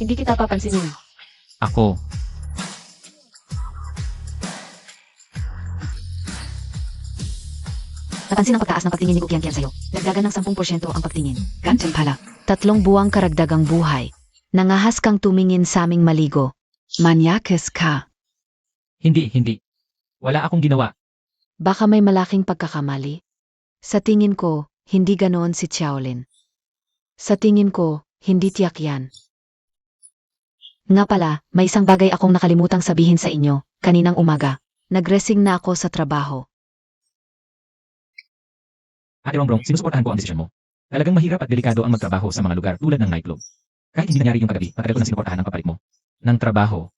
S5: Hindi kita papansinin.
S2: Ako.
S1: Napansin ang pagtaas ng pagtingin ni Kukian sa'yo. Dagdagan ng 10% ang pagtingin.
S6: Gantin pala.
S1: 3 buwang karagdagang buhay. Nangahas kang tumingin sa aming maligo.
S6: Manyakes ka.
S2: Hindi. Wala akong ginawa.
S1: Baka may malaking pagkakamali. Sa tingin ko, hindi ganoon si Xiaolin. Sa tingin ko, hindi tiyak yan. Nga pala, may isang bagay akong nakalimutang sabihin sa inyo, kaninang umaga. Nag-resign na ako sa trabaho.
S2: Ate Rongrong, sinusuportahan ko ang desisyon mo. Talagang mahirap at delikado ang magtrabaho sa mga lugar tulad ng nightclub. Kahit hindi nangyari yung kagabi, matagal ko na sinuportahan ang papalit mo. Ng trabaho.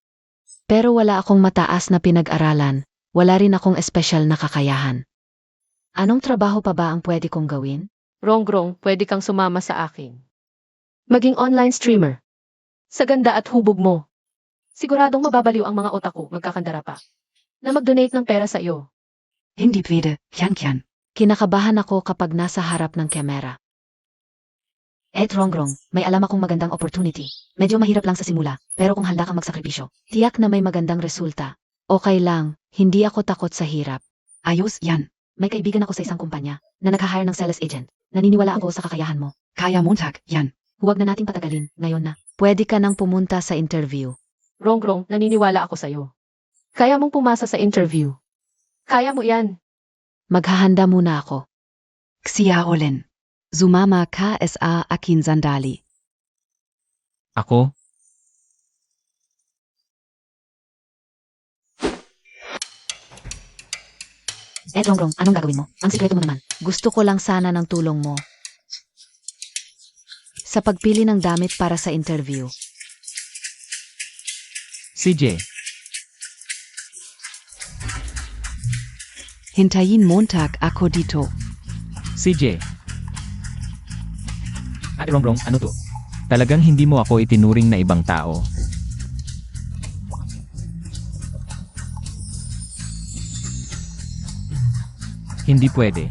S1: Pero wala akong mataas na pinag-aralan, wala rin akong espesyal na kakayahan. Anong trabaho pa ba ang pwede kong gawin?
S5: Rongrong, pwede kang sumama sa akin. Maging online streamer. Sa ganda at hubog mo. Siguradong mababaliw ang mga otak ko, magkakandara pa. Na mag-donate ng pera sa iyo.
S6: Hindi pwede, Kian.
S1: Kinakabahan ako kapag nasa harap ng kamera. Rongrong, may alam akong magandang opportunity. Medyo mahirap lang sa simula, pero kung handa kang magsakripisyo, tiyak na may magandang resulta. Okay lang, hindi ako takot sa hirap.
S6: Ayos yan.
S1: May kaibigan ako sa isang kumpanya na nag-hire ng sales agent. Naniniwala ako sa kakayahan mo.
S6: Kaya Montag, yan.
S1: Huwag na nating patagalin, ngayon na. Pwede ka nang pumunta sa interview.
S5: Rongrong, naniniwala ako sa iyo. Kaya mong pumasa sa interview. Kaya mo yan.
S1: Maghahanda muna ako.
S6: Xiaolin. Sumama KSA Akin Sandali.
S2: Ako?
S1: Rongrong, anong gagawin mo? Ang sikreto mo naman. Gusto ko lang sana ng tulong mo. Sa pagpili ng damit para sa interview.
S2: CJ.
S6: Hintayin Montag ako dito.
S2: CJ. Ate Rongrong, ano to? Talagang hindi mo ako itinuring na ibang tao. Hindi pwede.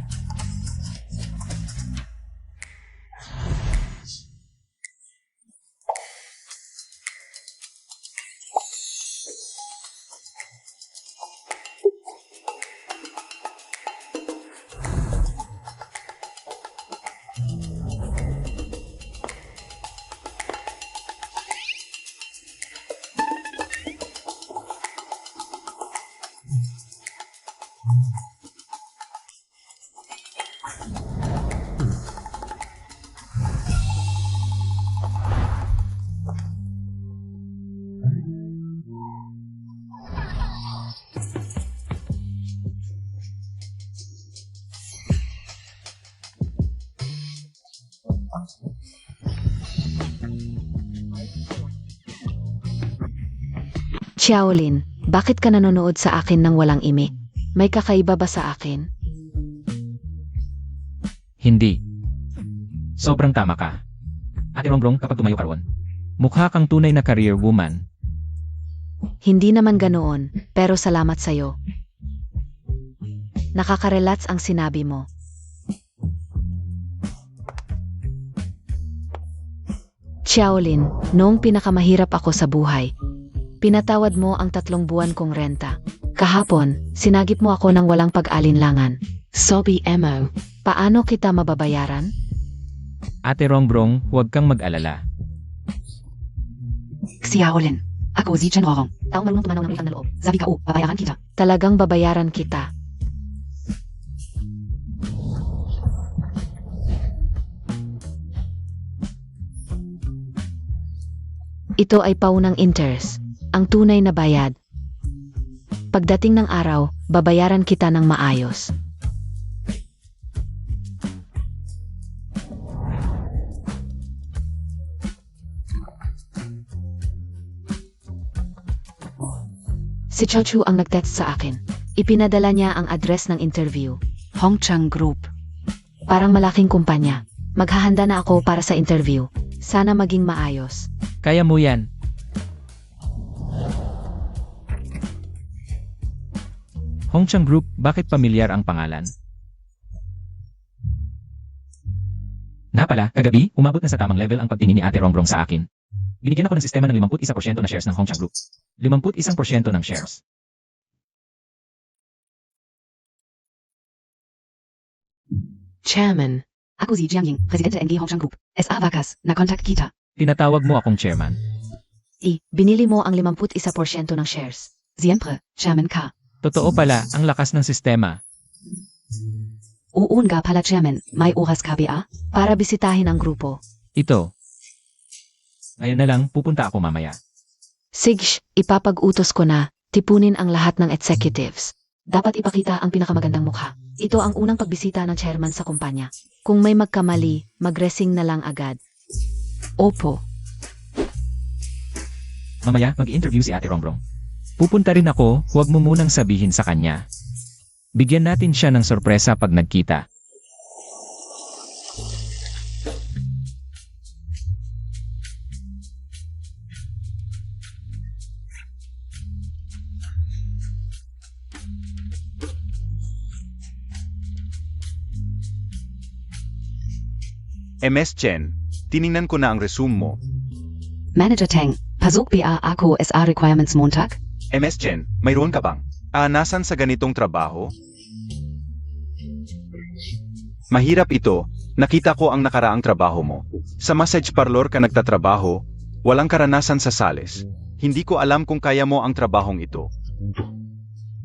S1: Xiaolin, bakit ka nanonood sa akin ng walang imik? May kakaiba ba sa akin?
S2: Hindi. Sobrang tama ka. Ate Rongrong, kapag tumayo ka roon, mukha kang tunay na career woman.
S1: Hindi naman ganoon, pero salamat sa'yo. Nakaka-relats ang sinabi mo. Xiaolin, noong pinakamahirap ako sa buhay, pinatawad mo ang 3 buwan kong renta. Kahapon, sinagip mo ako ng walang pag-alinlangan.
S6: Sobi Emo.
S1: Paano kita mababayaran?
S2: Ate Rongbong, huwag kang mag-alala.
S6: Xiaolin. Ako si Chen Rorong. Taong marunong tumanaw ng utang na loob. Sabi ka, babayaran kita.
S1: Talagang babayaran kita. Ito ay paunang interest, ang tunay na bayad. Pagdating ng araw, babayaran kita ng maayos. Si Chochu ang nag-text sa akin. Ipinadala niya ang address ng interview.
S6: Hongchang Group.
S1: Parang malaking kumpanya. Maghahanda na ako para sa interview. Sana maging maayos.
S2: Kaya mo yan. Hongchang Group, bakit pamilyar ang pangalan? Pala, kagabi, umabot na sa tamang level ang pagtingin ni Ate Rongbong sa akin. Binigyan ako ng sistema ng 51% na shares ng Hongchang Group. 51% ng shares.
S6: Chairman. Ako si Jiang Ying, Presidente NG Hongchang Group. SA Wakas, na contact kita.
S2: Tinatawag mo akong chairman.
S1: Binili mo ang 51% ng shares.
S6: Siempre, Chairman ka.
S2: Totoo pala, ang lakas ng sistema.
S6: Uun nga pala Chairman, may oras ka ba?
S1: Para bisitahin ang grupo.
S2: Ito. Ngayon na lang, pupunta ako mamaya.
S1: Sige, ipapag-utos ko na, tipunin ang lahat ng executives. Dapat ipakita ang pinakamagandang mukha. Ito ang unang pagbisita ng chairman sa kumpanya. Kung may magkamali, mag-resing na lang agad.
S6: Opo.
S2: Mamaya, mag-interview si Ate Rongbong. Pupunta rin ako, huwag mo munang sabihin sa kanya. Bigyan natin siya ng sorpresa pag nagkita.
S3: MS Chen, tiningnan ko na ang resume mo.
S6: Manager Tang, pasok ba ako SA requirements Montag?
S3: MS Chen, mayroon ka bang nasan sa ganitong trabaho? Mahirap ito, nakita ko ang nakaraang trabaho mo. Sa massage parlor ka nagtatrabaho, walang karanasan sa sales. Hindi ko alam kung kaya mo ang trabahong ito.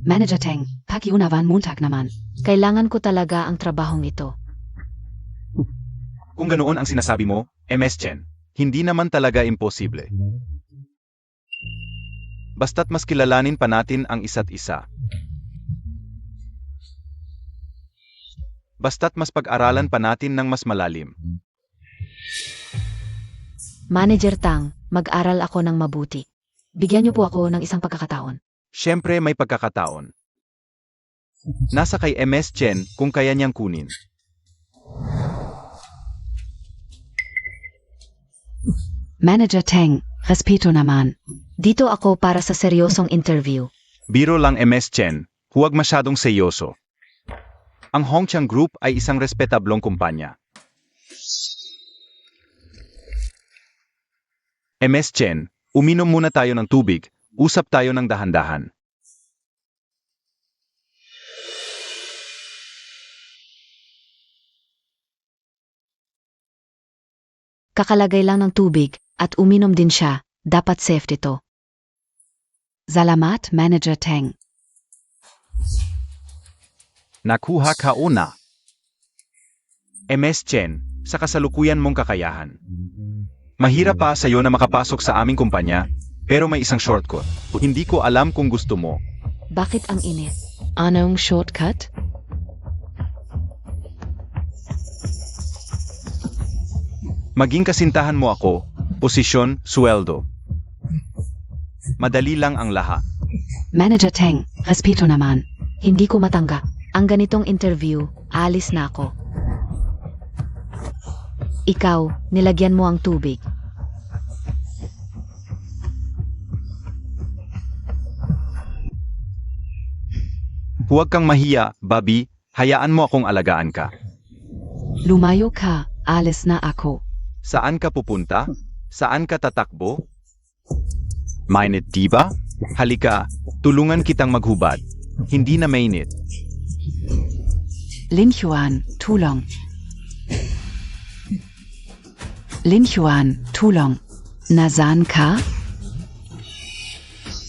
S6: Manager Tang, pakiunawan Montag naman.
S1: Kailangan ko talaga ang trabahong ito.
S3: Kung ganoon ang sinasabi mo, MS Chen, hindi naman talaga imposible. Basta't mas kilalanin pa natin ang isa't isa. Basta't mas pag-aralan pa natin ng mas malalim.
S1: Manager Tang, mag-aral ako ng mabuti. Bigyan niyo po ako ng isang pagkakataon.
S3: Siyempre may pagkakataon. Nasa kay MS Chen kung kaya niyang kunin.
S6: Manager Tang, respeto naman.
S1: Dito ako para sa seryosong interview.
S3: Biro lang MS Chen, huwag masyadong seryoso. Ang Hongchang Group ay isang respetablong kumpanya. MS Chen, uminom muna tayo ng tubig, usap tayo ng dahan-dahan.
S1: Kakalagay lang ng tubig at uminom din siya, dapat safe dito.
S6: Salamat Manager Tang.
S3: Nakuha ka una. MS Chen, sa kasalukuyan mong kakayahan. Mahirap pa sa'yo na makapasok sa aming kumpanya, pero may isang shortcut. Hindi ko alam kung gusto mo.
S1: Bakit ang init?
S6: Anong shortcut?
S3: Maging kasintahan mo ako, posisyon, sweldo. Madali lang ang lahat.
S6: Manager Tang, respeto naman.
S1: Hindi ko matanggap. Ang ganitong interview, alis na ako. Ikaw, nilagyan mo ang tubig.
S3: Huwag kang mahiya, Bobby, hayaan mo akong alagaan ka.
S6: Lumayo ka, alis na ako.
S3: Saan ka pupunta? Saan ka tatakbo? Mainit, diba? Halika, tulungan kitang maghubad. Hindi na mainit.
S6: Lin Xuan, tulong. Lin Xuan, tulong. Nasaan ka?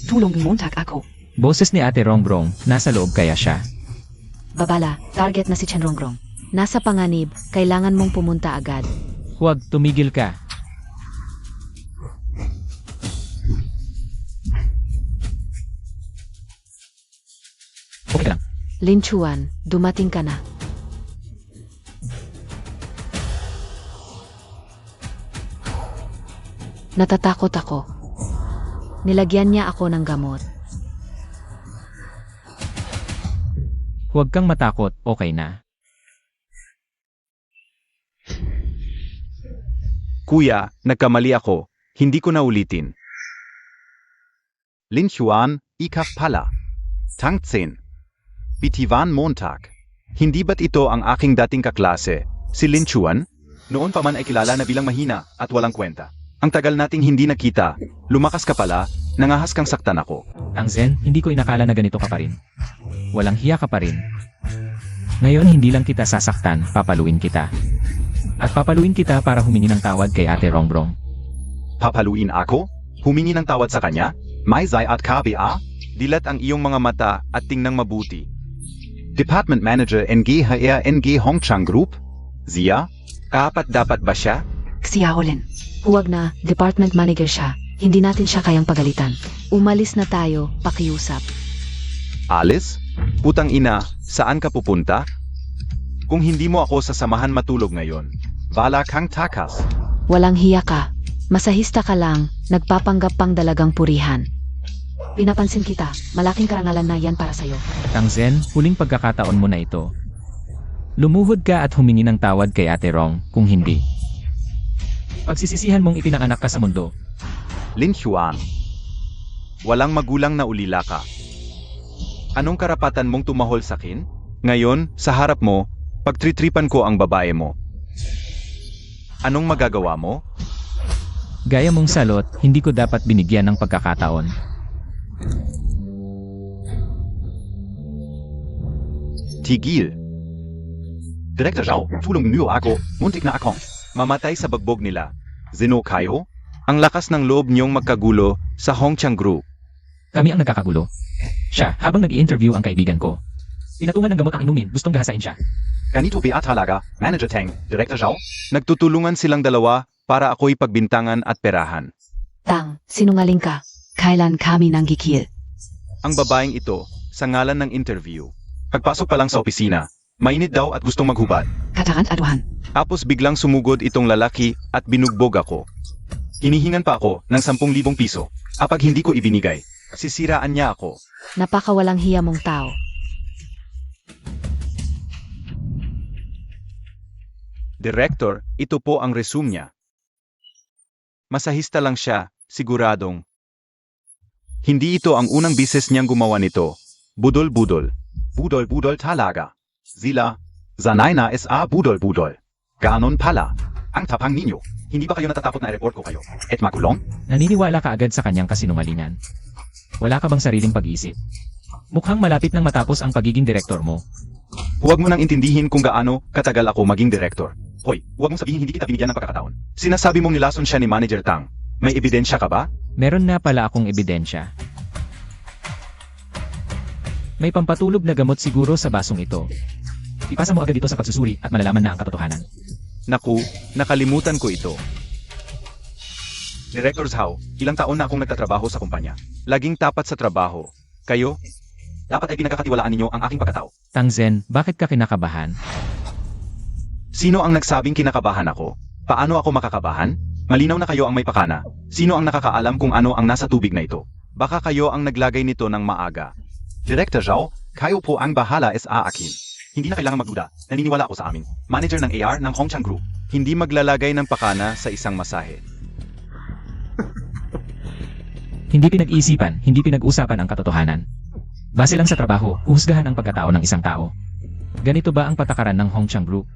S6: Tulong Montag ako.
S2: Boses ni Ate Rongrong, nasa loob kaya siya.
S1: Babala, target na si Chenrongrong. Nasa panganib, kailangan mong pumunta agad.
S2: Huwag, tumigil ka. Okay lang.
S1: Lin Chuan, dumating ka na. Natatakot ako. Nilagyan niya ako ng gamot.
S2: Huwag kang matakot, okay na.
S3: Kuya, nagkamali ako. Hindi ko na ulitin. Lin Xuan, ikaf pala. Tangtsin. Bitivan Montag. Hindi ba't ito ang aking dating kaklase, si Lin Xuan? Noon pa man ay kilala na bilang mahina at walang kwenta. Ang tagal nating hindi nakita, lumakas ka pala, nangahas kang saktan ako.
S2: Ang Zen, hindi ko inakala na ganito ka pa rin. Walang hiya ka pa rin. Ngayon hindi lang kita sasaktan, papaluin kita. At papaluin kita para humingi ng tawad kay Ate Rongrong.
S3: Papaluin ako? Humingi ng tawad sa kanya? May zay at KBA? Dilat ang iyong mga mata at tingnang mabuti. Department Manager NG NG Hongchang Group? Zia? Kaapat dapat ba siya?
S6: Xiaolin.
S1: Huwag na, department manager siya. Hindi natin siya kayang pagalitan. Umalis na tayo, pakiusap.
S3: Alice? Putang ina, saan ka pupunta? Kung hindi mo ako sasamahan matulog ngayon, bala kang takas.
S1: Walang hiya ka. Masahista ka lang, nagpapanggap pang dalagang purihan. Pinapansin kita, malaking karangalan na yan para sa'yo.
S2: Ang Zen, huling pagkakataon mo na ito. Lumuhod ka at humingi ng tawad kay Ate Rong, kung hindi. Pagsisisihan mong ipinanganak ka sa mundo.
S3: Lin Xuan. Walang magulang na ulila ka. Anong karapatan mong tumahol sa akin? Ngayon, sa harap mo, pagtritripan ko ang babae mo. Anong magagawa mo?
S2: Gaya mong salot, hindi ko dapat binigyan ng pagkakataon.
S3: Tigil. Direktor Zhao, tulong niyo ako, muntik na akong mamatay sa bagbog nila. Zeno kayo? Ang lakas ng loob niyong magkagulo sa Hongchang Group.
S2: Kami ang nagkakagulo. Siya, habang nag-i-interview ang kaibigan ko. Pinatungan ng gamot ang inumin, gustong gahasain siya.
S3: Ganito ba talaga, Manager Tang, Director Zhao? Nagtutulungan silang dalawa para ako'y pagbintangan at perahan.
S1: Tang, sinungaling ka.
S6: Kailan kami nanggigil?
S3: Ang babaeng ito, sa ngalan ng interview. Pagpasok pa lang sa opisina, mainit daw at gustong maghubad.
S6: Katarant aduhan.
S3: Tapos biglang sumugod itong lalaki at binugbog ako. Hinihingan pa ako ng 10,000 piso. Kapag hindi ko ibinigay, sisiraan niya ako.
S1: Napakawalang hiya mong tao.
S3: Director, ito po ang resume niya. Masahista lang siya, siguradong. Hindi ito ang unang bises niyang gumawa nito. Budol-budol. Budol-budol talaga. Zila. Zanay na SA budol-budol. Ganon pala. Ang tapang ninyo. Hindi ba kayo natatakot na i-report ko kayo? Et makulong?
S2: Naniniwala ka agad sa kanyang kasinungalingan. Wala ka bang sariling pag-iisip? Mukhang malapit nang matapos ang pagiging direktor mo.
S3: Huwag mo nang intindihin kung gaano katagal ako maging direktor. Hoy, huwag mong sabihin hindi kita binigyan ng pagkakataon. Sinasabi mong nilason siya ni Manager Tang. May ebidensya ka ba?
S2: Meron na pala akong ebidensya. May pampatulog na gamot siguro sa basong ito. Ipasa mo agad ito sa pagsusuri at malalaman na ang katotohanan.
S3: Naku, nakalimutan ko ito. Director Zhao, ilang taon na akong nagtatrabaho sa kumpanya. Laging tapat sa trabaho. Kayo? Dapat ay pinagkakatiwalaan ninyo ang aking pagkatao.
S2: Tang Zen, bakit ka kinakabahan?
S3: Sino ang nagsabing kinakabahan ako? Paano ako makakabahan? Malinaw na kayo ang may pakana. Sino ang nakakaalam kung ano ang nasa tubig na ito? Baka kayo ang naglagay nito ng maaga. Director Zhao, kayo po ang bahala sa akin. Hindi na kailangan magduda. Naniniwala ako sa amin. Manager ng AR ng Hongchang Group. Hindi maglalagay ng pakana sa isang masahe.
S2: Hindi pinag-iisipan, hindi pinag-usapan ang katotohanan. Base lang sa trabaho, uhusgahan ang pagkatao ng isang tao. Ganito ba ang patakaran ng Hongchang Group?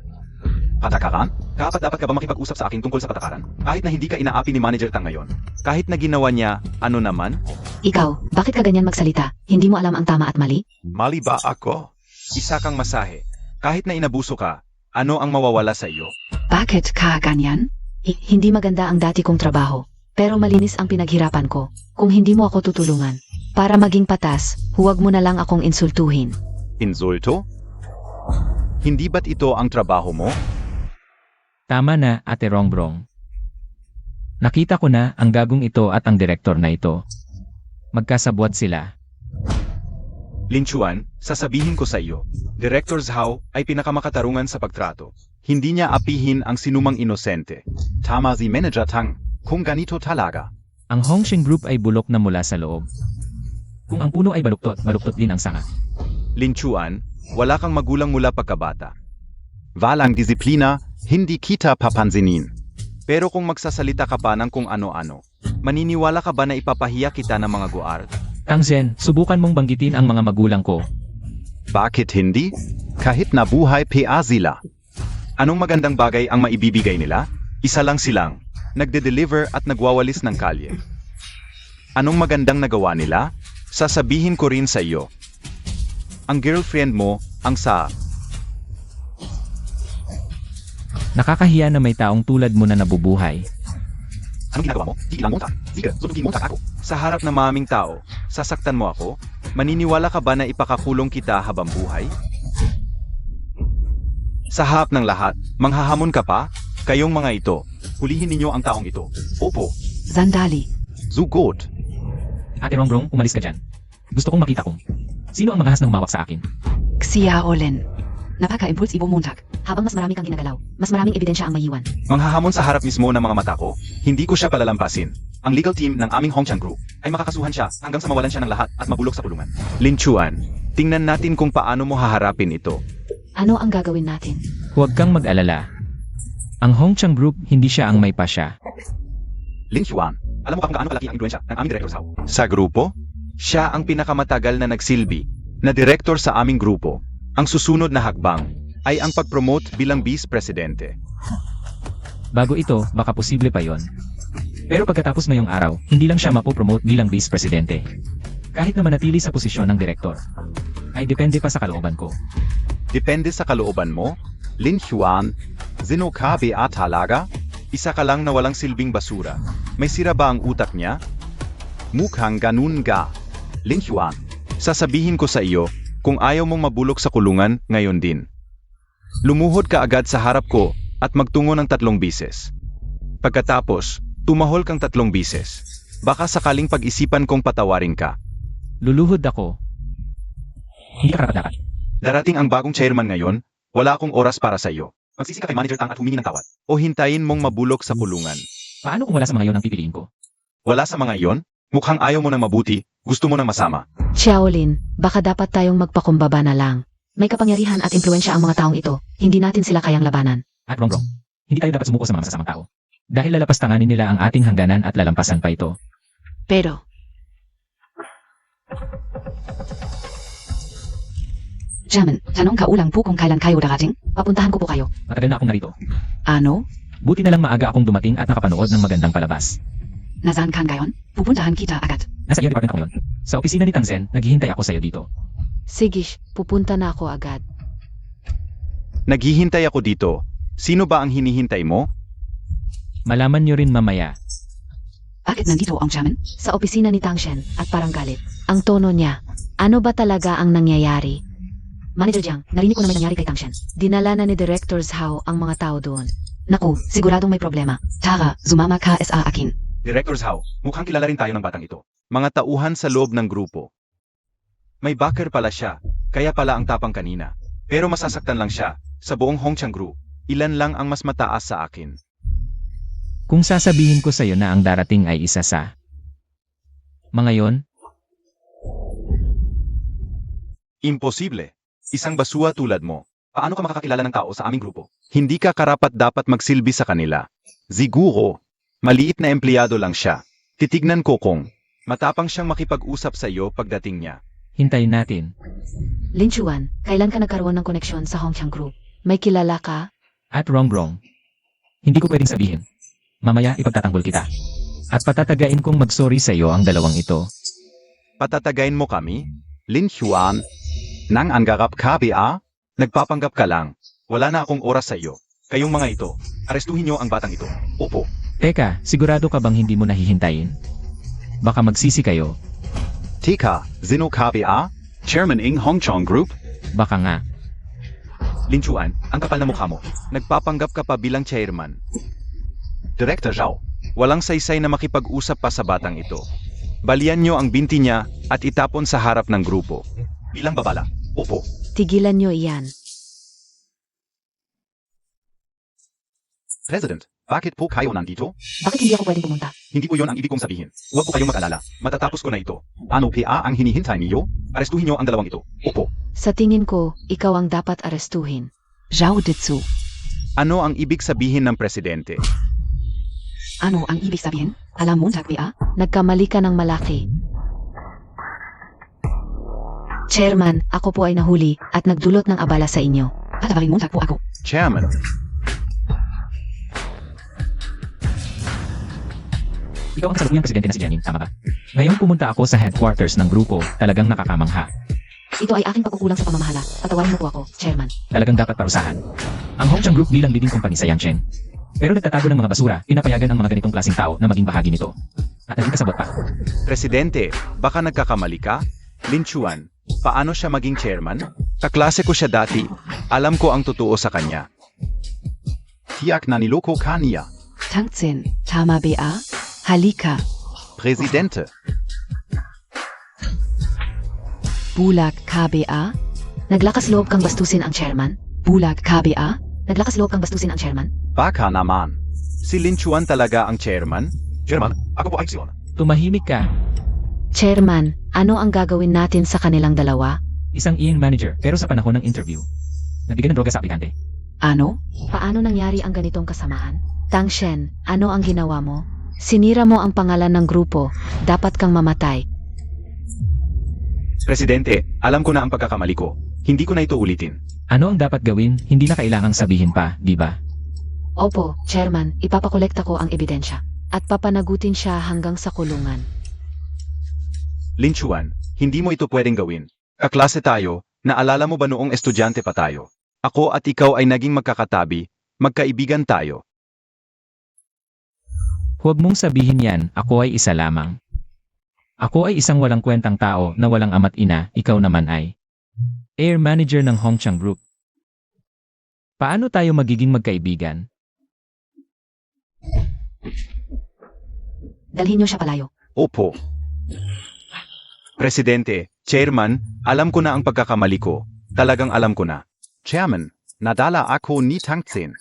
S3: Patakaran? Dapat ka ba makipag-usap sa akin tungkol sa patakaran? Kahit na hindi ka inaapi ni Manager Tang ngayon. Kahit na ginawa niya, ano naman?
S1: Ikaw, bakit ka ganyan magsalita? Hindi mo alam ang tama at mali?
S3: Mali ba ako? Isa kang masahe. Kahit na inabuso ka, ano ang mawawala sa iyo?
S6: Bakit ka ganyan?
S1: Hindi maganda ang dati kong trabaho, pero malinis ang pinaghirapan ko. Kung hindi mo ako tutulungan, para maging patas, huwag mo na lang akong insultuhin.
S3: Insulto? Hindi ba't ito ang trabaho mo?
S2: Tama na, Ate Rongrong. Nakita ko na ang gagong ito at ang direktor na ito. Magkasabwat sila.
S3: Lin Chuan, sasabihin ko sa iyo, Director Zhao ay pinakamakatarungan sa pagtrato. Hindi niya apihin ang sinumang inosente. Tama si Manager Tang, kung ganito talaga.
S2: Ang Hongxing Group ay bulok na mula sa loob. Kung ang puno ay baluktot, baluktot din ang sanga.
S3: Lin Chuan, wala kang magulang mula pagkabata. Walang disiplina, hindi kita papansinin. Pero kung magsasalita ka pa ng kung ano-ano, maniniwala ka ba na ipapahiya kita ng mga guard?
S2: Tang Zhen, subukan mong banggitin ang mga magulang ko.
S3: Bakit hindi? Kahit nabuhay pa sila. Anong magandang bagay ang maibibigay nila? Isa lang silang, nagde-deliver at nagwawalis ng kalye. Anong magandang nagawa nila? Sasabihin ko rin sa iyo. Ang girlfriend mo, ang sa...
S2: Nakakahiya na may taong tulad mo na nabubuhay.
S3: Anong ginagawa mo? Tigilan mo ta. Sige, sunugin mo ta ako. Sa harap ng maming tao, sasaktan mo ako? Maniniwala ka ba na ipakakulong kita habang buhay? Sa harap ng lahat, manghahamon ka pa? Kayong mga ito, hulihin ninyo ang taong ito. Opo,
S6: Sandali.
S3: Zugot.
S2: Ate Rongrong, umalis ka dyan. Gusto kong makita kung sino ang magahas ng umawak sa akin.
S6: Xiaolin. Napaka-impulsibo Montag. Habang mas marami kang ginagalaw, mas maraming ebidensya ang maiwan.
S3: Manghahamon sa harap mismo ng mga mata ko, hindi ko siya palalampasin. Ang legal team ng aming Hongqiang Group ay makakasuhan siya hanggang sa mawalan siya ng lahat at mabulok sa kulungan. Lin Chuan, tingnan natin kung paano mo haharapin ito.
S1: Ano ang gagawin natin?
S2: Huwag kang mag-alala. Ang Hongqiang Group, hindi siya ang may pasya.
S3: Lin Chuan, alam mo ba kung gaano kalaki ang impluensya ng aming director Zhao? Sa grupo? Siya ang pinakamatagal na nagsilbi na director sa aming grupo. Ang susunod na hakbang ay ang pag-promote bilang vice presidente.
S2: Bago ito, baka posible pa yon. Pero pagkatapos ngayong araw, hindi lang siya mapopromote bilang vice presidente. Kahit na manatili sa posisyon ng direktor, ay depende pa sa kalooban ko.
S3: Depende sa kalooban mo? Lin Chuan, zino ka ba talaga? Isa ka lang na walang silbing basura. May sira ba ang utak niya? Mukhang ganun ga. Lin Chuan, sasabihin ko sa iyo, kung ayaw mong mabulok sa kulungan, ngayon din. Lumuhod ka agad sa harap ko at magtungo ng 3 bises. Pagkatapos, tumahol kang 3 bises. Baka sakaling pag-isipan kong patawarin ka.
S2: Luluhod ako. Hindi ka karapat-dapat.
S3: Darating ang bagong chairman ngayon, wala akong oras para sa iyo. Magsisi ka kay Manager Tang at humingi ng tawad. O hintayin mong mabulok sa kulungan.
S2: Paano kung wala sa mga yon ang pipiliin ko?
S3: Wala sa mga iyon? Mukhang ayaw mo ng mabuti, gusto mo ng masama.
S1: Xiaolin, baka dapat tayong magpakumbaba na lang. May kapangyarihan at impluensya ang mga taong ito. Hindi natin sila kayang labanan.
S2: At Rongrong, hindi tayo dapat sumuko sa mga masasamang tao. Dahil lalapastanganin nila ang ating hangganan at lalampasan pa ito.
S1: Pero,
S6: Chairman, tanong ka ulang po kung kailan kayo darating?
S1: papuntahan ko po kayo.
S2: Matagal na akong narito.
S6: Ano?
S2: Buti na lang maaga akong dumating at nakapanood ng magandang palabas.
S6: Nasaan ka ngayon? Pupuntahan kita agad.
S2: Nasa iyo department ako ngayon. Sa opisina ni Tang Zhen, naghihintay ako sa iyo dito.
S1: Sige, pupunta na ako agad.
S3: Naghihintay ako dito. Sino ba ang hinihintay mo?
S2: Malaman niyo rin mamaya.
S6: Bakit nandito ang chairman?
S1: Sa opisina ni Tang Shen at parang galit. Ang tono niya, ano ba talaga ang nangyayari?
S6: Manager Jiang, narinig ko na may nangyari kay Tang Shen.
S1: Dinala na ni Director Zhao ang mga tao doon.
S6: Naku, siguradong may problema. Tara, sumama ka sa akin.
S3: Director Zhao, mukhang kilala rin tayo ng batang ito. Mga tauhan sa loob ng grupo. May backer pala siya, kaya pala ang tapang kanina. Pero masasaktan lang siya. Sa buong Hongqiang Group, ilan lang ang mas mataas sa akin.
S2: Kung sasabihin ko sa iyo na ang darating ay isa sa mga yon,
S3: Imposible. Isang basura tulad mo. Paano ka makakakilala ng tao sa aming grupo? Hindi ka karapat-dapat magsilbi sa kanila. Siguro, maliit na empleyado lang siya. Titignan ko kung matapang siyang makipag-usap sa iyo pagdating niya.
S2: hintayin natin.
S1: Lin Chuan, kailan ka nagkaroon ng koneksyon sa Hongqiang Group? May kilala ka?
S2: At Rongrong, hindi ko pwedeng sabihin. Mamaya ipagtatanggol kita. At patatagain kong magsorry sa iyo ang dalawang ito.
S3: Patatagain mo kami? Lin Chuan, nang angarap ka ba? Nagpapanggap ka lang. Wala na akong oras sa iyo. Kayong mga ito, arestuhin niyo ang batang ito. Opo.
S2: Teka, sigurado ka bang hindi mo nahihintayin? Baka magsisi kayo.
S3: Tika, Zino KBA? Chairman Ing Hongchong Group?
S2: Baka nga.
S3: Linchuan, ang kapal na mukha mo. Nagpapanggap ka pa bilang chairman. Director Zhao, walang saysay na makipag-usap pa sa batang ito. Balian niyo ang binti niya at itapon sa harap ng grupo. Bilang babala. Opo.
S1: Tigilan niyo iyan.
S3: President, bakit po kayo nandito?
S1: Bakit hindi ako pwedeng pumunta?
S3: Hindi po yon ang ibig kong sabihin. Huwag po kayong mag-alala. Matatapos ko na ito. Ano PA ang hinihintay niyo? Arestuhin niyo ang dalawang ito. Opo.
S1: Sa tingin ko, ikaw ang dapat arestuhin.
S6: Zhao Ditsu.
S3: Ano ang ibig sabihin ng presidente?
S6: Ano ang ibig sabihin? Alam mo, Takbia?
S1: Nagkamali ka ng malaki. Chairman, ako po ay nahuli at nagdulot ng abala sa inyo.
S6: Patawarin mo, Takbo ako.
S3: Chairman,
S2: Ikaw ang kasalukuyang presidente na si Janine, tama ka? Ngayong pumunta ako sa headquarters ng grupo, talagang nakakamangha.
S1: Ito ay aking pagkukulang sa pamamahala. Patawarin mo po ako, Chairman.
S2: Talagang dapat parusahan. Ang Hongchang Group bilang leading company sa Yangcheng. Pero nagtatago ng mga basura, pinapayagan ang mga ganitong klaseng tao na maging bahagi nito. At naging kasabot pa.
S3: Presidente, baka nagkakamali ka? Linchuan, paano siya maging chairman? Kaklase ko siya dati. Alam ko ang totoo sa kanya. Tiyak na niloko ka niya.
S6: Tangzin, Tama Ba? Halika.
S3: Presidente,
S6: Bulag KBA?
S1: Naglakas loob kang bastusin ang chairman?
S6: Bulag KBA?
S1: Naglakas loob kang bastusin ang chairman?
S3: baka naman. Si Linchuan talaga ang chairman? Chairman, ako po ay Sion.
S2: Tumahimik ka.
S1: Chairman, ano ang gagawin natin sa kanilang dalawa?
S2: Isang EN manager, pero sa panahon ng interview. Nabigyan ng droga sa aplikante.
S6: Ano?
S1: Paano nangyari ang ganitong kasamaan? Tang Shen, ano ang ginawa mo? Sinira mo ang pangalan ng grupo. Dapat kang mamatay.
S3: Presidente, alam ko na ang pagkakamali ko. Hindi ko na ito ulitin.
S2: Ano ang dapat gawin, hindi na kailangang sabihin pa, di ba?
S1: Opo, Chairman, ipapakolekta ko ang ebidensya. At papanagutin siya hanggang sa kulungan.
S3: Linchuan, hindi mo ito pwedeng gawin. Kaklase tayo, naalala mo ba noong estudyante pa tayo? Ako at ikaw ay naging magkakatabi, magkaibigan tayo.
S2: Huwag mong sabihin yan, ako ay isa lamang. Ako ay isang walang kwentang tao na walang ama't ina, ikaw naman ay Air Manager ng Hongchang Group. Paano tayo magiging magkaibigan?
S1: Dalhin niyo siya palayo.
S3: Opo. Presidente, Chairman, alam ko na ang pagkakamali ko. Talagang alam ko na. Chairman, nadala ako ni Tangzin.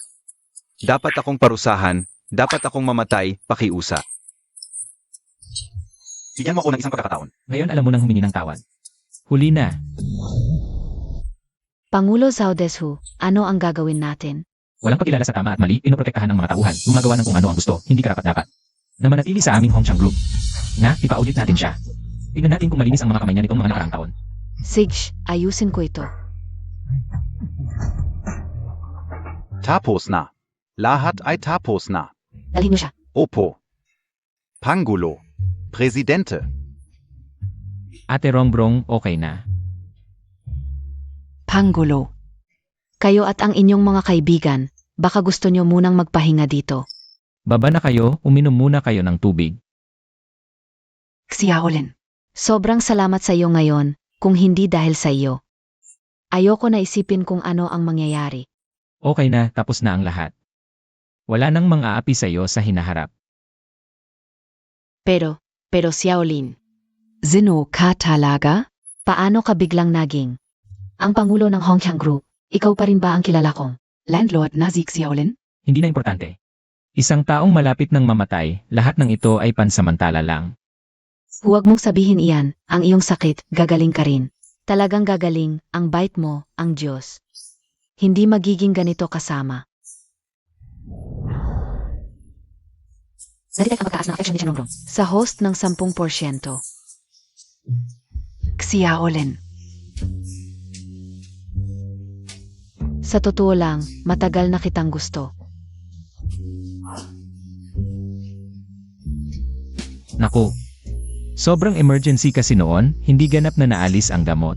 S3: Dapat akong parusahan, dapat akong mamatay, pakiusa. Bigyan mo ako ng isang pagkakataon.
S2: Ngayon alam mo nang humingi ng tawad. Huli na.
S1: Pangulo Zhao Desu, ano ang gagawin natin?
S2: Walang pagkilala sa tama at mali, pinoprotektahan ng mga tauhan, gumagawa ng kung ano ang gusto, hindi karapat-dapat. Na manatili sa aming Hongchang Group. Na, ipa-audit natin siya. Tingnan natin kung malinis ang mga kamay niya nitong mga nakaraang taon.
S1: Sige, ayusin ko ito.
S3: Tapos na. Lahat ay tapos na.
S1: Dalhin niyo siya.
S3: Opo. Pangulo. Presidente.
S2: Ate Rongbong, okay na.
S6: Pangulo.
S1: Kayo at ang inyong mga kaibigan, baka gusto niyo munang magpahinga dito.
S2: Baba na kayo, uminom muna kayo ng tubig.
S6: Xiaolin.
S1: Sobrang salamat sa iyo ngayon, kung hindi dahil sa iyo. Ayoko na isipin kung ano ang mangyayari.
S2: Okay na, tapos na ang lahat. Wala nang mang-aapi sa iyo sa hinaharap.
S1: Pero Xiaolin,
S6: Zino ka talaga?
S1: paano ka biglang naging ang pangulo ng Hongchang Group? Ikaw pa rin ba ang kilala kong?
S6: Landlord na si Xiaolin?
S2: Hindi na importante. Isang taong malapit ng mamatay, lahat ng ito ay pansamantala lang.
S1: Huwag mong sabihin iyan, ang iyong sakit, gagaling ka rin. Talagang gagaling, ang bait mo, ang Diyos. Hindi magiging ganito kasama.
S6: Nadetect ang pagtaas ng affection ni Chanongrong.
S1: Sa host ng 10%.
S6: Xiaolin.
S1: Sa totoo lang, matagal na kitang gusto.
S2: Naku. Sobrang emergency kasi noon, hindi ganap na naalis ang gamot.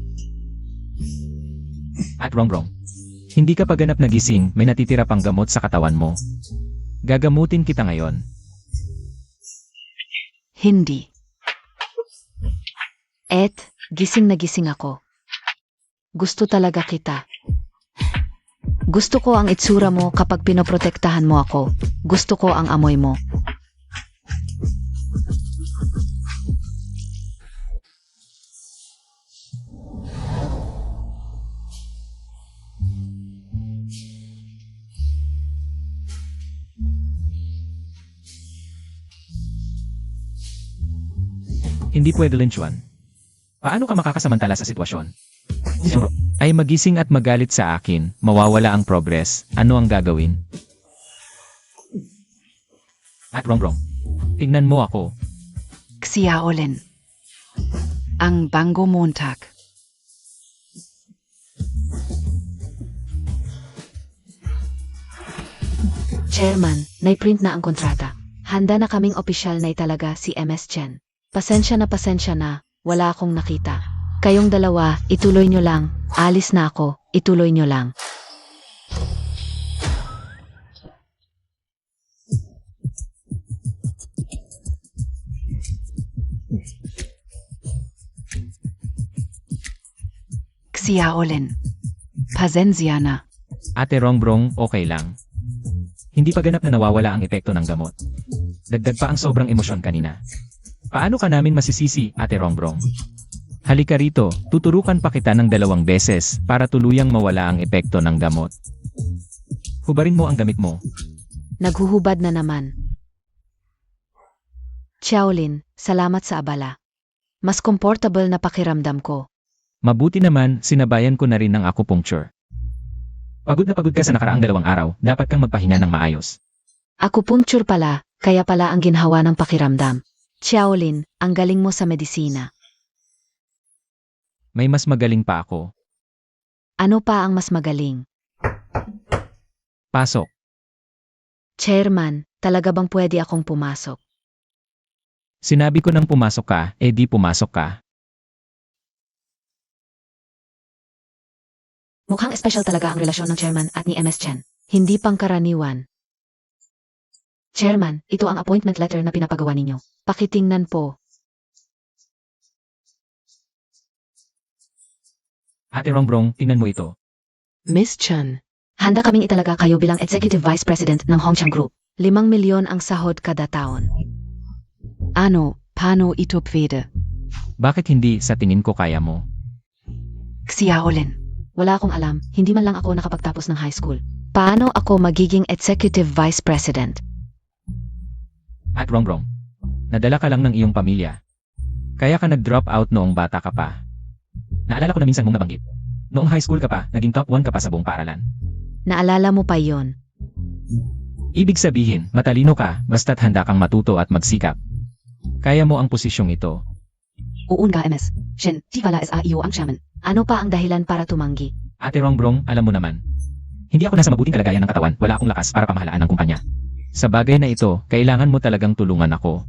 S2: At Rongbong. Hindi ka pa ganap nagising, may natitira pang gamot sa katawan mo. Gagamutin kita ngayon.
S1: Hindi. Et, gising na gising ako. Gusto talaga kita. Gusto ko ang itsura mo kapag pinoprotektahan mo ako. Gusto ko ang amoy mo.
S2: Hindi pwede, Linchuan. Paano ka makakasamantala sa sitwasyon? Ay magising at magalit sa akin, mawawala ang progress, ano ang gagawin? At Rongrong, tingnan mo ako.
S1: Xiaolin. Ang Bango Montag. Chairman, naiprint na ang kontrata. Handa na kaming opisyal na italaga si MS Chen. Pasensya na, wala akong nakita. Kayong dalawa, ituloy nyo lang. Alis na ako, ituloy nyo lang. Xiaolin. Pasensya na.
S2: Ate Rongrong, okay lang. Hindi pa ganap na nawawala ang epekto ng gamot. Dagdag pa ang sobrang emosyon kanina. Paano ka namin masisisi, Ate Rongrong? Halika rito, tuturukan pa kita ng 2 beses para tuluyang mawala ang epekto ng gamot. Hubarin mo ang damit mo.
S1: Naghuhubad na naman. Xiaolin, salamat sa abala. Mas comfortable na pakiramdam ko.
S2: Mabuti naman, sinabayan ko na rin ng acupuncture. Pagod na pagod ka sa nakaraang 2 araw, dapat kang magpahinga ng maayos.
S1: Acupuncture pala, kaya pala ang ginhawa ng pakiramdam. Xiaolin, ang galing mo sa medisina.
S2: May mas magaling pa ako.
S1: Ano pa ang mas magaling?
S2: Pasok.
S1: Chairman, talaga bang pwede akong pumasok?
S2: Sinabi ko nang pumasok ka, di pumasok ka.
S1: Mukhang special talaga ang relasyon ng chairman at ni MS Chen. Hindi pangkaraniwan. Chairman, ito ang appointment letter na pinapagawa ninyo. Pakitingnan po.
S2: Ate Rongrong, tingnan mo ito.
S1: Miss Chen, handa kaming italaga kayo bilang Executive Vice President ng Hongqiang Group. 5 milyon ang sahod kada taon. Ano, paano ito pwede?
S2: Bakit hindi sa tingin ko kaya mo?
S1: Xiaolin, wala akong alam, hindi man lang ako nakapagtapos ng high school. Paano ako magiging Executive Vice President?
S2: At Rongrong, nadala ka lang ng iyong pamilya. Kaya ka nag-drop out noong bata ka pa. Naalala ko na minsan mong nabanggit. Noong high school ka pa, naging top 1 ka pa sa buong paaralan.
S1: Naalala mo pa yon?
S2: Ibig sabihin, matalino ka, basta't handa kang matuto at magsikap. Kaya mo ang posisyong ito.
S1: Uun ka MS. Shen, di pala sa iyo ang chairman. Ano pa ang dahilan para tumanggi?
S2: Ate Rongrong, alam mo naman. Hindi ako nasa mabuting kalagayan ng katawan, wala akong lakas para pamahalaan ng kumpanya. Sa bagay na ito, kailangan mo talagang tulungan ako.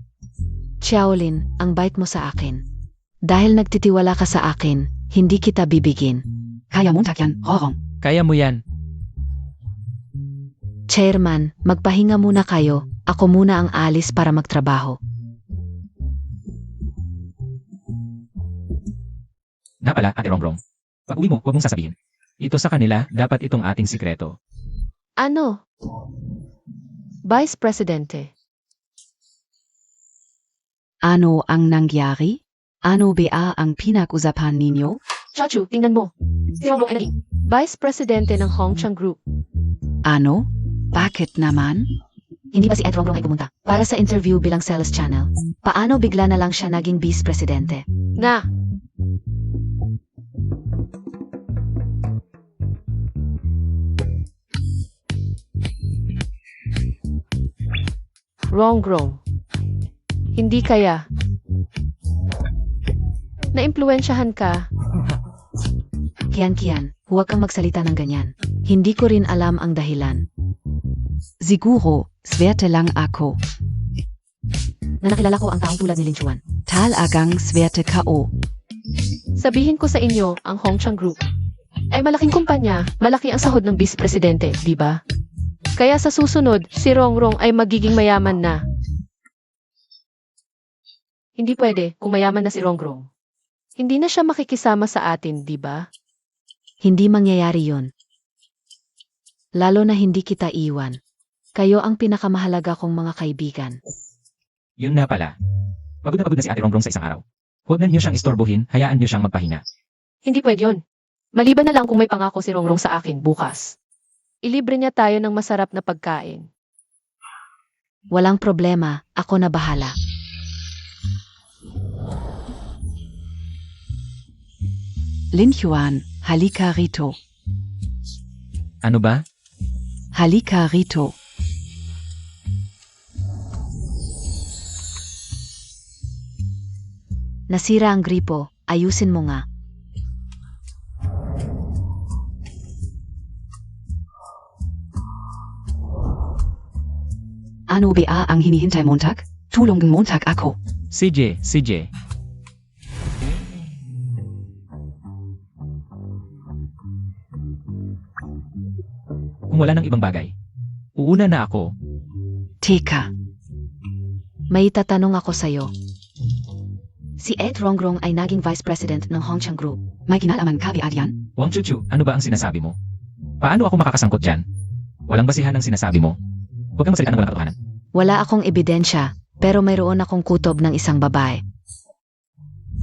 S1: Xiaolin, ang bait mo sa akin. Dahil nagtitiwala ka sa akin, hindi kita bibigin. Kaya mo yan, Rongrong.
S2: Kaya mo yan.
S1: Chairman, magpahinga muna kayo. Ako muna ang alis para magtrabaho.
S2: Na pala, Ate Rongrong. Pag uwi mo, huwag mong sasabihin. Ito sa kanila, dapat itong ating sikreto.
S5: Ano? Vice Presidente.
S6: Ano ang nangyari? Ano ba ang pinag-usapan ninyo?
S5: Chachu, tingnan mo. Si Rongrong ay naging Vice Presidente ng Hongqiang Group.
S6: Ano? Bakit naman?
S1: Hindi ba si Ed Rongrong ay pumunta para sa interview bilang sales channel? Paano bigla na lang siya naging vice presidente?
S5: Na, Rongrong. Hindi kaya. Naimpluwensyahan ka.
S1: Kian, huwag kang magsalita ng ganyan. Hindi ko rin alam ang dahilan.
S6: Siguro, swerte lang ako.
S1: Na nakilala ko ang taong tulad ni Lin Chuan.
S6: Talagang swerte ka o.
S5: Sabihin ko sa inyo ang Hongqiang Group. ay malaking kumpanya, malaki ang sahod ng vice presidente, di ba? Kaya sa susunod, si Rongrong ay magiging mayaman na. Hindi pwede kung mayaman na si Rongrong. Hindi na siya makikisama sa atin, di ba?
S1: Hindi mangyayari yun. Lalo na hindi kita iwan. Kayo ang pinakamahalaga kong mga kaibigan.
S2: Yun na pala. Pagod na si Ate Rongrong sa isang araw. Huwag na niyo siyang istorbohin, hayaan niyo siyang magpahinga.
S5: Hindi pwede yun. Maliban na lang kung may pangako si Rongrong sa akin bukas. Ilibre niya tayo ng masarap na pagkain.
S1: Walang problema, ako na bahala.
S6: Lin Yuan, halika rito.
S2: Ano ba?
S6: Halika rito.
S1: Nasira ang gripo, ayusin mo nga.
S6: Ano ba ang hinihintay Montag? Tulungan Montag ako.
S2: CJ. Kung wala ng ibang bagay, uuna na ako.
S6: Teka.
S1: May tatanong ako sa'yo. Si Ed Rongrong ay naging vice president ng Hongqiang Group.
S6: May kinalaman ka ba yan?
S2: Wang Chuchu, ano ba ang sinasabi mo? Paano ako makakasangkot dyan? Walang basihan ang sinasabi mo. Huwag kang magsalita ng walang katotohanan.
S1: Wala akong ebidensya, pero mayroon akong kutob ng isang babae.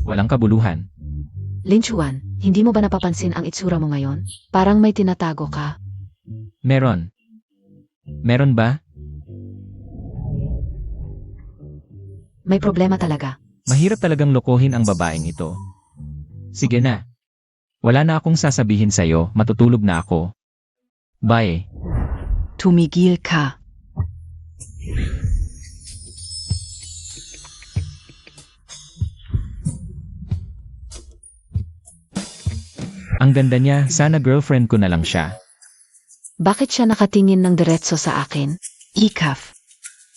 S2: Walang kabuluhan.
S1: Lin Chuan, hindi mo ba napapansin ang itsura mo ngayon? Parang may tinatago ka.
S2: Meron. Meron ba?
S1: May problema talaga.
S2: Mahirap talagang lokohin ang babaeng ito. Sige na. Wala na akong sasabihin sa'yo, matutulog na ako. Bye.
S6: Tumigil ka.
S2: Ang ganda niya, sana girlfriend ko na lang siya.
S1: Bakit siya nakatingin ng diretso sa akin?
S6: Ikaf.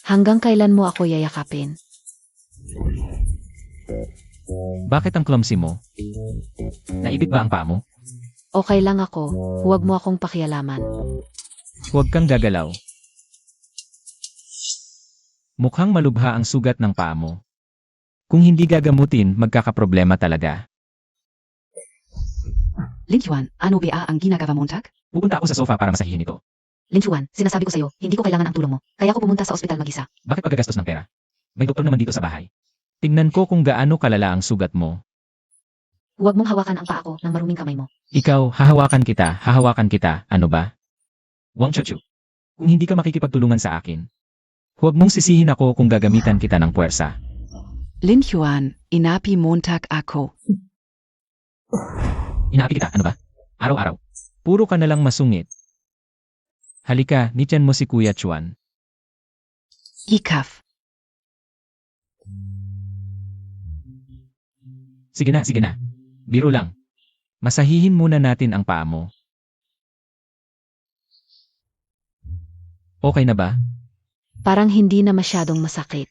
S1: Hanggang kailan mo ako yayakapin?
S2: Bakit ang clumsy mo? Naibig ba ang paa mo?
S1: Okay lang ako, huwag mo akong pakialaman.
S2: Huwag kang gagalaw. Mukhang malubha ang sugat ng paa mo. Kung hindi gagamutin, magkakaproblema talaga.
S6: Lin Yuan, ano ba ang ginagawa Montag?
S2: Pupunta ako sa sofa para masahihin ito.
S1: Lin Chuan, sinasabi ko sa'yo, hindi ko kailangan ang tulong mo. Kaya ako pumunta sa ospital mag-isa.
S2: Bakit paggagastos ng pera? May doktor naman dito sa bahay. Tingnan ko kung gaano kalala ang sugat mo.
S1: Huwag mong hawakan ang paa ko ng maruming kamay mo.
S2: Ikaw, hahawakan kita, ano ba? Wang Chuchu, kung hindi ka makikipagtulungan sa akin, huwag mong sisihin ako kung gagamitan kita ng puwersa.
S6: Lin Yuan, inapi Montag ako.
S2: Inaapi kita, ano ba? Araw-araw. Puro ka na lang masungit. Halika, nityan mo si Kuya Chuan.
S6: Ikaf.
S2: Sige na. Biro lang. Masahihin muna natin ang paa mo. Okay na ba?
S1: Parang hindi na masyadong masakit.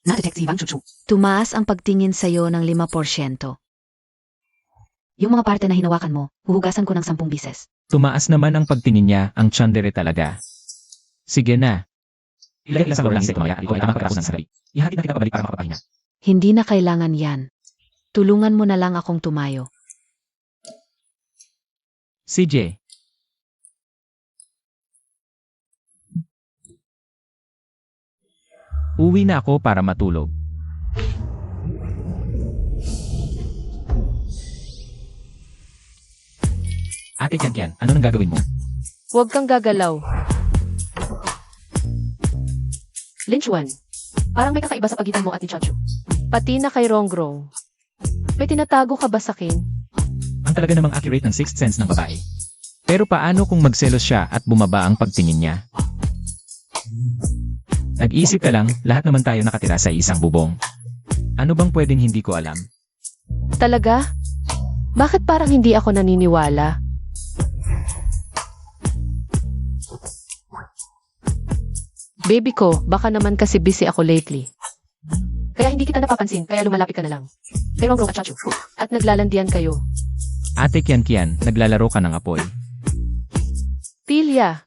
S6: Na-detect si Wang Chuchu.
S1: Tumaas ang pagtingin sa'yo ng 5%. Yung mga parte na hinawakan mo, huhugasan ko ng 10 bises.
S2: Tumaas naman ang pagtingin niya, ang tsandere talaga. Sige na. Ilagay lang sa loob ng isip mamaya, ikaw ay tamang pagkatapos ng sandali. Ihatid na kita pabalik para makapapahinga.
S1: Hindi na kailangan yan. Tulungan mo na lang akong tumayo.
S2: CJ. Uwi na ako para matulog. Ate Kian, ano nang gagawin mo?
S5: Huwag kang gagalaw. Lin Chuan, parang may kakaiba sa pagitan mo at ni Chachu. Pati na kay Rongrong. May tinatago ka ba sa akin?
S2: Ang talaga namang accurate ng sixth sense ng babae. Pero paano kung magselos siya at bumaba ang pagtingin niya? Nag-iisip ka lang, lahat naman tayo nakatira sa isang bubong. Ano bang pwedeng hindi ko alam?
S5: Talaga? Bakit parang hindi ako naniniwala? Baby ko, baka naman kasi busy ako lately. Kaya hindi kita napapansin, kaya lumalapit ka na lang. Kay Rongrong at Chachu. At naglalandian kayo.
S2: Ate Kian, naglalaro ka ng apoy.
S5: Pilya,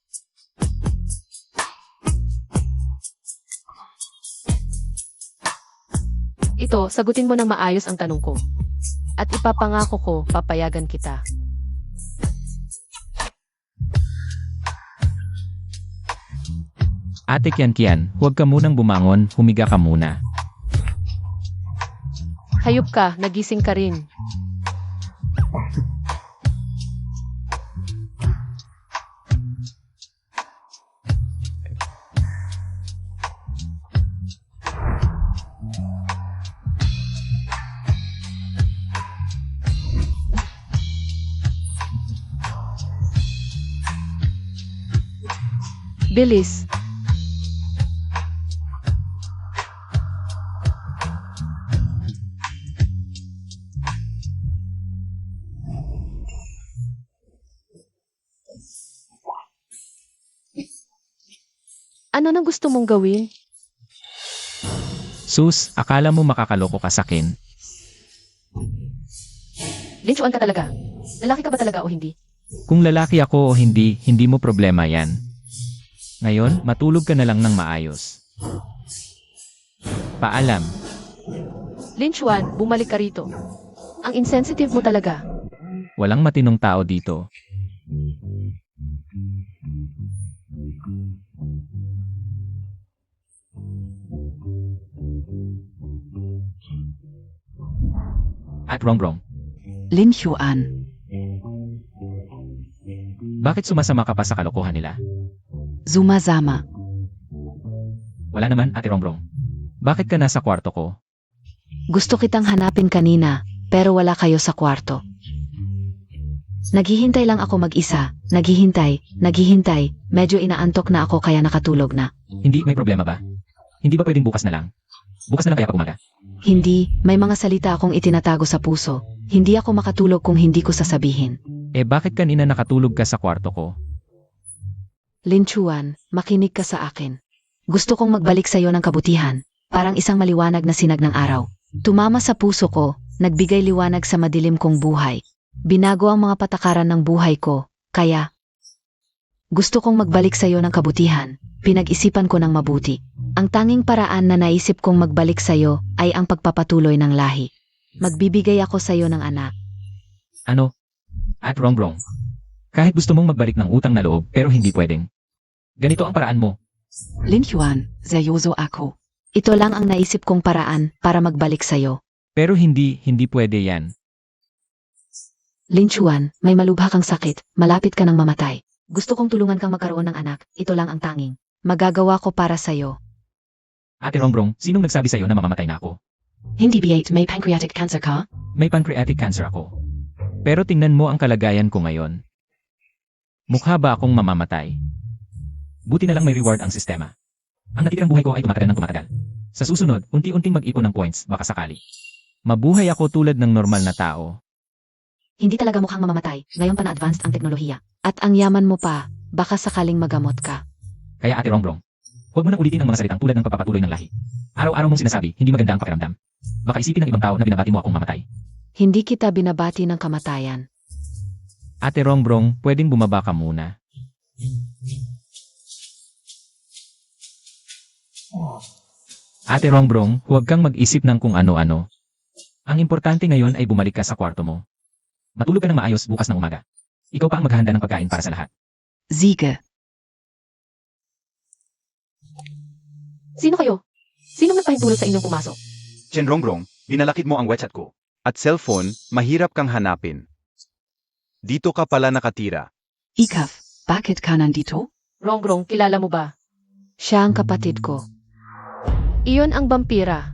S5: ito, sagutin mo ng maayos ang tanong ko. At ipapangako ko, papayagan kita.
S2: Ate Kian, huwag ka munang bumangon, humiga ka muna.
S5: Hayop ka, nagising ka rin. Bilis. Ano nang gusto mong gawin?
S2: Sus, akala mo makakaloko ka sa akin?
S5: Linchuan ka talaga. Lalaki ka ba talaga o hindi?
S2: Kung lalaki ako o hindi, hindi mo problema yan. Ngayon, matulog ka na lang ng maayos. Paalam.
S5: Linchuan, bumalik ka rito. Ang insensitive mo talaga.
S2: Walang matinong tao dito. At Rongrong,
S1: Lin Huan.
S2: bakit sumasama ka pa sa kalokohan nila?
S1: Zumazama.
S2: Wala naman, Ate Rongrong. Bakit ka nasa kwarto ko?
S1: Gusto kitang hanapin kanina, pero wala kayo sa kwarto. Naghihintay lang ako mag-isa. Naghihintay. Medyo inaantok na ako kaya nakatulog na.
S2: Hindi, may problema ba? Hindi ba pwedeng bukas na lang? Bukas na lang kaya pag umaga?
S1: Hindi, may mga salita akong itinatago sa puso. Hindi ako makatulog kung hindi ko sasabihin.
S2: Eh bakit kanina nakatulog ka sa kwarto ko?
S1: Lin Chuan, makinig ka sa akin. Gusto kong magbalik sa iyo ng kabutihan, parang isang maliwanag na sinag ng araw. Tumama sa puso ko, nagbigay liwanag sa madilim kong buhay. Binago ang mga patakaran ng buhay ko, kaya gusto kong magbalik sa iyo ng kabutihan. Pinag-isipan ko ng mabuti. Ang tanging paraan na naisip kong magbalik sa iyo ay ang pagpapatuloy ng lahi. Magbibigay ako sa iyo ng anak.
S2: Ano? At Rongrong. Kahit gusto mong magbalik ng utang na loob pero hindi pwedeng. Ganito ang paraan mo.
S1: Lin Huan, seryoso ako. Ito lang ang naisip kong paraan para magbalik sa iyo.
S2: Pero hindi pwede yan.
S1: Lin Chuan, may malubha kang sakit, malapit ka nang mamatay. Gusto kong tulungan kang magkaroon ng anak, ito lang ang tanging magagawa ko para sa'yo.
S2: Ate Rongrong, sinong nagsabi sa'yo na mamamatay na ako?
S6: Hindi B8, may pancreatic cancer ka?
S2: May pancreatic cancer ako. Pero tingnan mo ang kalagayan ko ngayon. Mukha ba akong mamamatay? Buti na lang may reward ang sistema. Ang natitirang buhay ko ay tumatagal ng tumatagal. Sa susunod, unti-unting mag-ipon ng points, baka sakali. Mabuhay ako tulad ng normal na tao.
S1: Hindi talaga mukhang mamamatay, ngayon pa na-advanced ang teknolohiya. At ang yaman mo pa, baka sakaling magamot ka.
S2: Kaya Ate Rongrong, huwag mo nang ulitin ang mga salitang tulad ng pagpapatuloy ng lahi. Araw-araw mong sinasabi, hindi maganda ang pakiramdam. Baka isipin ng ibang tao na binabati mo akong mamatay.
S1: Hindi kita binabati ng kamatayan.
S2: Ate Rongrong, pwedeng bumaba ka muna. Ate Rongrong, huwag kang mag-isip ng kung ano-ano. Ang importante ngayon ay bumalik ka sa kwarto mo. Matulog ka ng maayos bukas ng umaga. Ikaw pa ang maghahanda ng pagkain para sa lahat.
S1: Ziege.
S5: Sino kayo? Sinong nagpahintulot sa inyong pumasok?
S3: Chen Rongrong, binalakid mo ang WeChat ko. At cellphone, mahirap kang hanapin. Dito ka pala nakatira.
S6: Ikaw, bakit ka nandito?
S5: Rongrong, kilala mo ba?
S1: Siya ang kapatid ko.
S5: Iyon ang vampira.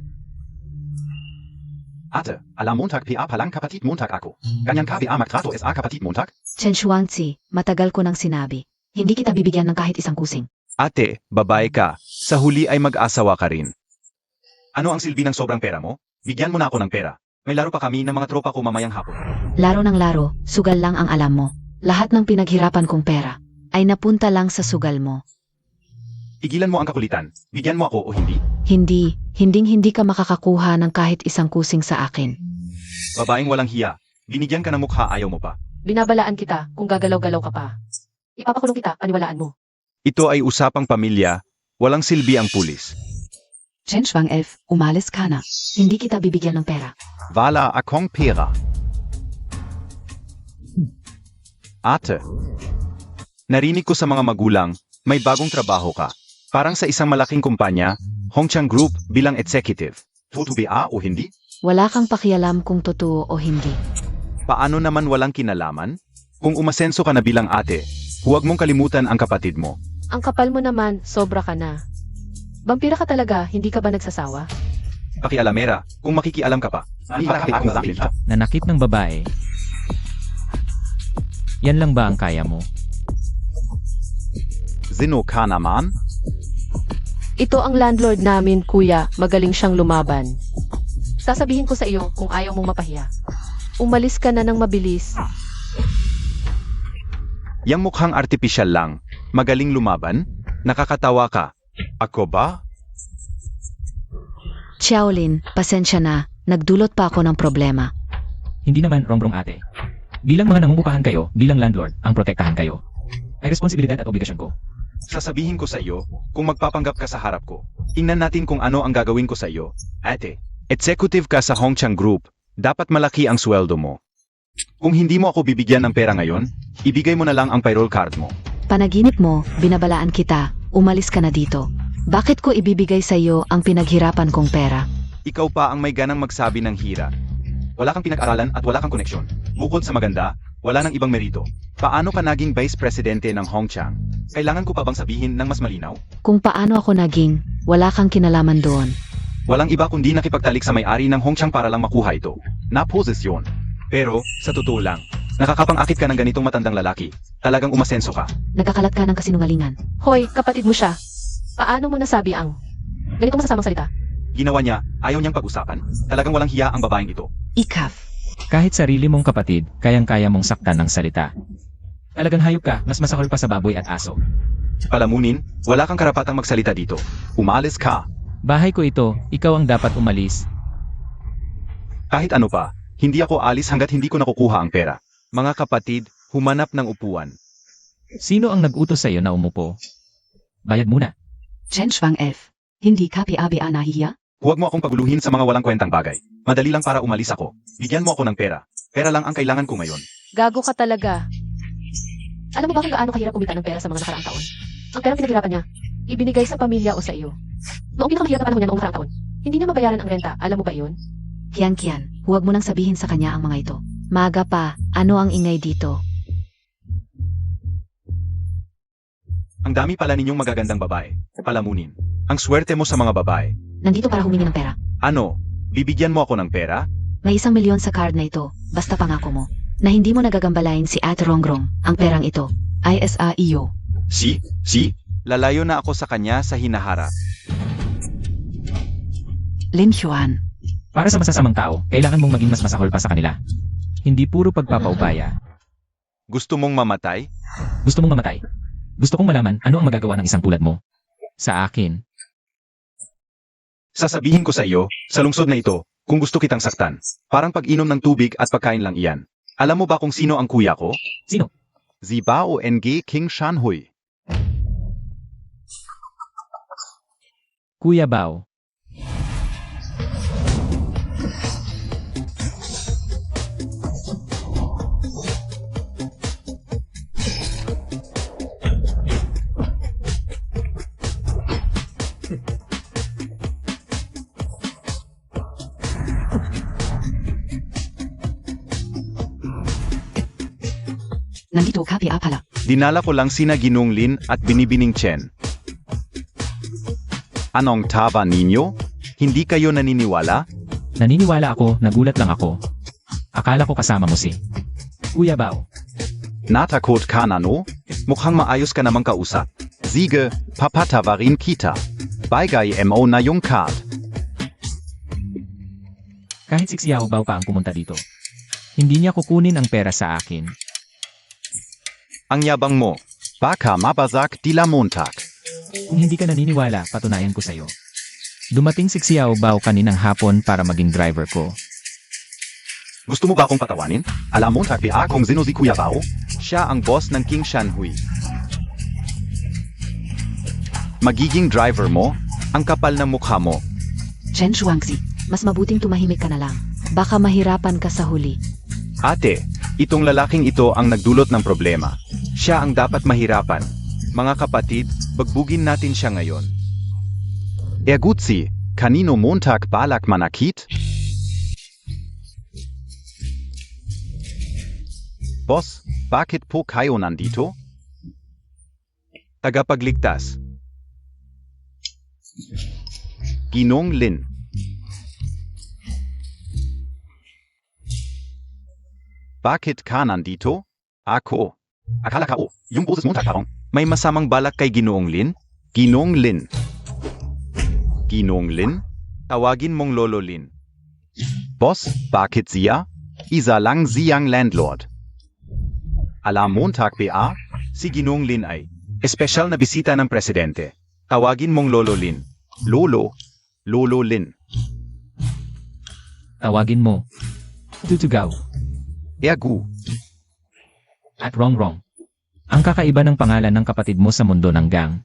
S3: Ate, alam Montag PA palang kapatid Montag ako. Ganyan ka PA magtrato SA kapatid Montag?
S1: Chen Shuangzi, matagal ko nang sinabi. Hindi kita bibigyan ng kahit isang kusing.
S3: Ate, babae ka. Sa huli ay mag-asawa ka rin. Ano ang silbi ng sobrang pera mo? Bigyan mo na ako ng pera. May laro pa kami ng mga tropa ko mamayang hapon.
S1: Laro ng laro, sugal lang ang alam mo. Lahat ng pinaghirapan kong pera ay napunta lang sa sugal mo.
S3: Tigilan mo ang kakulitan. Bigyan mo ako o hindi.
S1: Hindi ka makakakuha ng kahit isang kusing sa akin.
S3: Babaeng walang hiya. Binigyan ka ng mukha, ayaw mo pa.
S5: Binabalaan kita kung gagalaw-galaw ka pa. Ipapakulong kita, paniwalaan mo.
S3: Ito ay usapang pamilya, walang silbi ang pulis.
S6: Chen Shuang 11, umalis ka na.
S1: Hindi kita bibigyan ng pera.
S3: Wala akong pera. Ate, narinig ko sa mga magulang, may bagong trabaho ka. Parang sa isang malaking kumpanya, Hongchang Group bilang executive. Totoo ba o hindi?
S1: Wala kang pakialam kung totoo o hindi.
S3: Paano naman walang kinalaman? Kung umasenso ka na bilang ate, huwag mong kalimutan ang kapatid mo.
S5: Ang kapal mo naman, sobra ka na. Vampira ka talaga, hindi ka ba nagsasawa?
S3: Pakialamera, kung makikialam ka pa.
S2: Nanakit ng babae. Yan lang ba ang kaya mo?
S3: Zino ka naman?
S5: Ito ang landlord namin, kuya. Magaling siyang lumaban. Sasabihin ko sa iyo kung ayaw mong mapahiya. Umalis ka na ng mabilis.
S3: Yang mukhang artipisyal lang. Magaling lumaban? Nakakatawa ka. Ako ba?
S1: Xiaolin, pasensya na. Nagdulot pa ako ng problema.
S2: Hindi naman, Rongrong ate. Bilang mga namumupahan kayo, bilang landlord, ang protektahan kayo. Ay responsibilidad at obligasyon ko.
S3: Sasabihin ko sa iyo, kung magpapanggap ka sa harap ko. Tingnan natin kung ano ang gagawin ko sa iyo. Ate, executive ka sa Hongchang Group. Dapat malaki ang sweldo mo. Kung hindi mo ako bibigyan ng pera ngayon, ibigay mo na lang ang payroll card mo.
S1: Panaginip mo, binabalaan kita. Umalis ka na dito. Bakit ko ibibigay sa iyo ang pinaghirapan kong pera?
S3: Ikaw pa ang may ganang magsabi ng hira. Wala kang pinag-aralan at wala kang koneksyon. Bukod sa maganda, wala nang ibang merito. Paano ka naging vice presidente ng Hongchang? Kailangan ko pa bang sabihin ng mas malinaw?
S1: Kung paano ako naging, wala kang kinalaman doon.
S3: Walang iba kundi nakipagtalik sa may-ari ng Hongchang para lang makuha ito. Na posisyon. Pero, sa totoo lang, nakakapang-akit ka ng ganitong matandang lalaki. Talagang umasenso ka.
S1: Nagkakalat ka ng kasinungalingan.
S5: Hoy, kapatid mo siya. Paano mo nasabi ang ganitong masasamang salita?
S3: Ginawa niya, ayaw niyang pag-usapan. Talagang walang hiya ang babaeng ito.
S6: Ikaf.
S2: Kahit sarili mong kapatid, kayang-kaya mong saktan ng salita. Talagang hayop ka, mas masakol pa sa baboy at aso.
S3: Palamunin, wala kang karapatang magsalita dito. Umalis ka.
S2: Bahay ko ito, ikaw ang dapat umalis.
S3: Kahit ano pa, hindi ako alis hanggat hindi ko nakukuha ang pera. Mga kapatid, humanap ng upuan.
S2: Sino ang nag-utos sa iyo na umupo? Bayad muna.
S6: Chen Shuang 11, hindi ka PABA nahihiya?
S3: Huwag mo akong paguluhin sa mga walang kwentang bagay. Madali lang para umalis ako. Bigyan mo ako ng pera. Pera lang ang kailangan ko ngayon.
S5: Gago ka talaga. Alam mo ba kung gaano kahirap kumita ng pera sa mga nakaraang taon? Ang perang pinaghirapan niya, ibinigay sa pamilya o sa iyo. Noong pinakamahirap na panahon niya noong nakaraang taon, hindi niya mabayaran ang renta. Alam mo ba iyon?
S1: Kian, huwag mo nang sabihin sa kanya ang mga ito. Maaga pa, ano ang ingay dito?
S3: Ang dami pala ninyong magagandang babae. Palamunin. Ang swerte mo sa mga babae.
S1: Nandito para humingi ng pera.
S3: Ano? Bibigyan mo ako ng pera?
S1: May 1 milyon sa card na ito, basta pangako mo. Na hindi mo nagagambalain si Ate Rongrong, ang perang ito.
S6: ISA-iyo.
S3: Si? Lalayo na ako sa kanya sa hinaharap.
S6: Lin Xuan.
S2: Para sa masasamang tao, kailangan mong maging mas masakol pa sa kanila. Hindi puro pagpapaubaya.
S3: Gusto mong mamatay?
S2: Gusto mong mamatay. Gusto kong malaman ano ang magagawa ng isang tulad mo. Sa akin.
S3: Sasabihin ko sa iyo, sa lungsod na ito, kung gusto kitang saktan. Parang pag-inom ng tubig at pagkain lang iyan. Alam mo ba kung sino ang kuya ko?
S2: Sino?
S3: Ziba o NG King Shanhui.
S2: Kuya Bao.
S6: Nandito ka PA pala.
S3: Dinala ko lang sina Ginong Lin at Binibining Chen. Anong taba ninyo? Hindi kayo naniniwala?
S2: Naniniwala ako, nagulat lang ako. Akala ko kasama mo si Kuya Bao.
S3: Natakot ka na no? Mukhang maayos ka namang kausap. Sige, papatawarin kita. Bagay mo na yung card.
S2: Kahit si Xiao Bao pa ang pumunta dito. Hindi niya kukunin ang pera sa akin.
S3: Ang yabang mo. Baka mabazak dila Montag.
S2: Kung hindi ka naniniwala, patunayan ko sa'yo. Dumating si Xiao Bao kaninang hapon para maging driver ko.
S3: Gusto mo ba akong patawanin? Alam mo, Takpia, kung sino si Kuya Bao? Siya ang boss ng King Shanhui. Magiging driver mo? Ang kapal ng mukha mo.
S1: Chen Shuangzi, mas mabuting tumahimik ka na lang. Baka mahirapan ka sa huli.
S3: Ate, itong lalaking ito ang nagdulot ng problema. Siya ang dapat mahirapan. Mga kapatid, bagbugin natin siya ngayon. Ergutsi, kanino Montag balak manakit? Boss, bakit po kayo nandito? Tagapagligtas. Ginong Lin. Bakit ka nandito? Ako. Akala ka yung boses mo tatarong. May masamang balak kay Ginoong Lin? Ginoong Lin. Ginoong Lin? Tawagin mong Lolo Lin. Boss, bakit siya? Isa lang siyang landlord. Alam Montag PA, si Ginoong Lin ay espesyal na bisita ng presidente. Tawagin mong Lolo Lin. Lolo Lin.
S2: Tawagin mo. Tutugaw.
S3: Ergu.
S2: At wrong. Ang kakaiba ng pangalan ng kapatid mo sa mundo ng gang.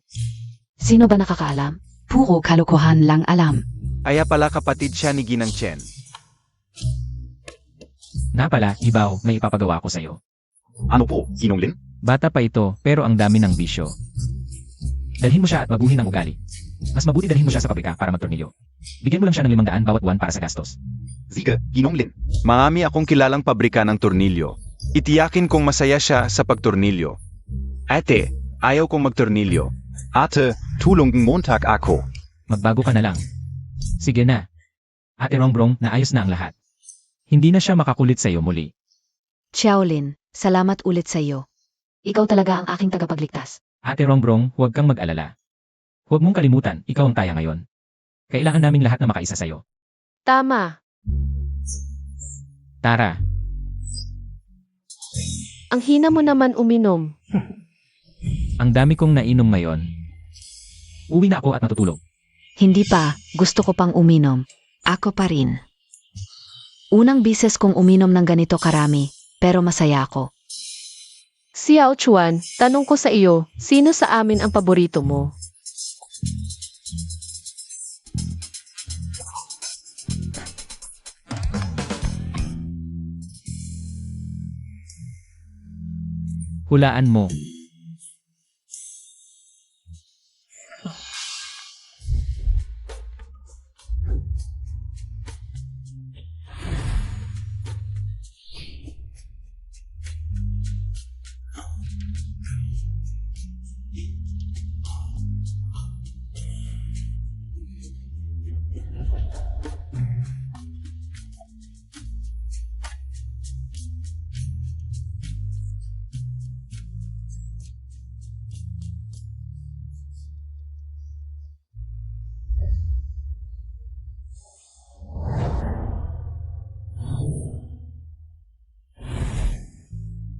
S1: Sino ba nakakaalam?
S6: Puro kalokohan lang alam.
S3: Kaya pala kapatid siya ni Ginang Chen.
S2: Na pala, Ibaw, may ipapagawa ko sa'yo.
S3: Ano po, Ginong Lin?
S2: Bata pa ito, pero ang dami ng bisyo. Dalhin mo siya at baguhin ang ugali. Mas mabuti dalhin mo siya sa pabrika para magtornilyo. Bigyan mo lang siya ng 500 bawat buwan para sa gastos.
S3: Ziga, Ginong Lin. Marami akong kilalang pabrika ng tornilyo. Itiyakin kong masaya siya sa pagtornilyo. Ate, ayaw kong magtornilyo. Ate, tulong Montag ako.
S2: Magbago ka na lang. Sige na. Ate Rongrong, naayos na ang lahat. Hindi na siya makakulit sa'yo muli.
S1: Xiaolin, salamat ulit sa iyo. Ikaw talaga ang aking tagapagligtas.
S2: Ate Rongrong, huwag kang mag-alala. Huwag mong kalimutan, ikaw ang taya ngayon. Kailangan naming lahat na makaisa sa'yo.
S5: Tama.
S2: Tara,
S5: Ang hina mo naman uminom.
S2: ang dami kong nainom ngayon. Uwi na ako at matutulog.
S1: Hindi pa, gusto ko pang uminom. Ako pa rin. Unang bises kong uminom ng ganito karami, pero masaya ako.
S5: Xiao Chuan, tanong ko sa iyo, sino sa amin ang paborito mo?
S2: Hulaan mo.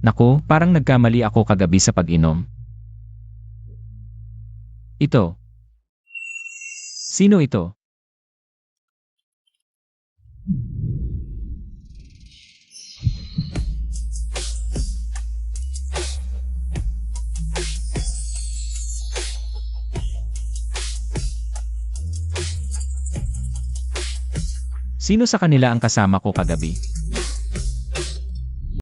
S2: Naku, parang nagkamali ako kagabi sa pag-inom. Ito. Sino ito? Sino sa kanila ang kasama ko kagabi?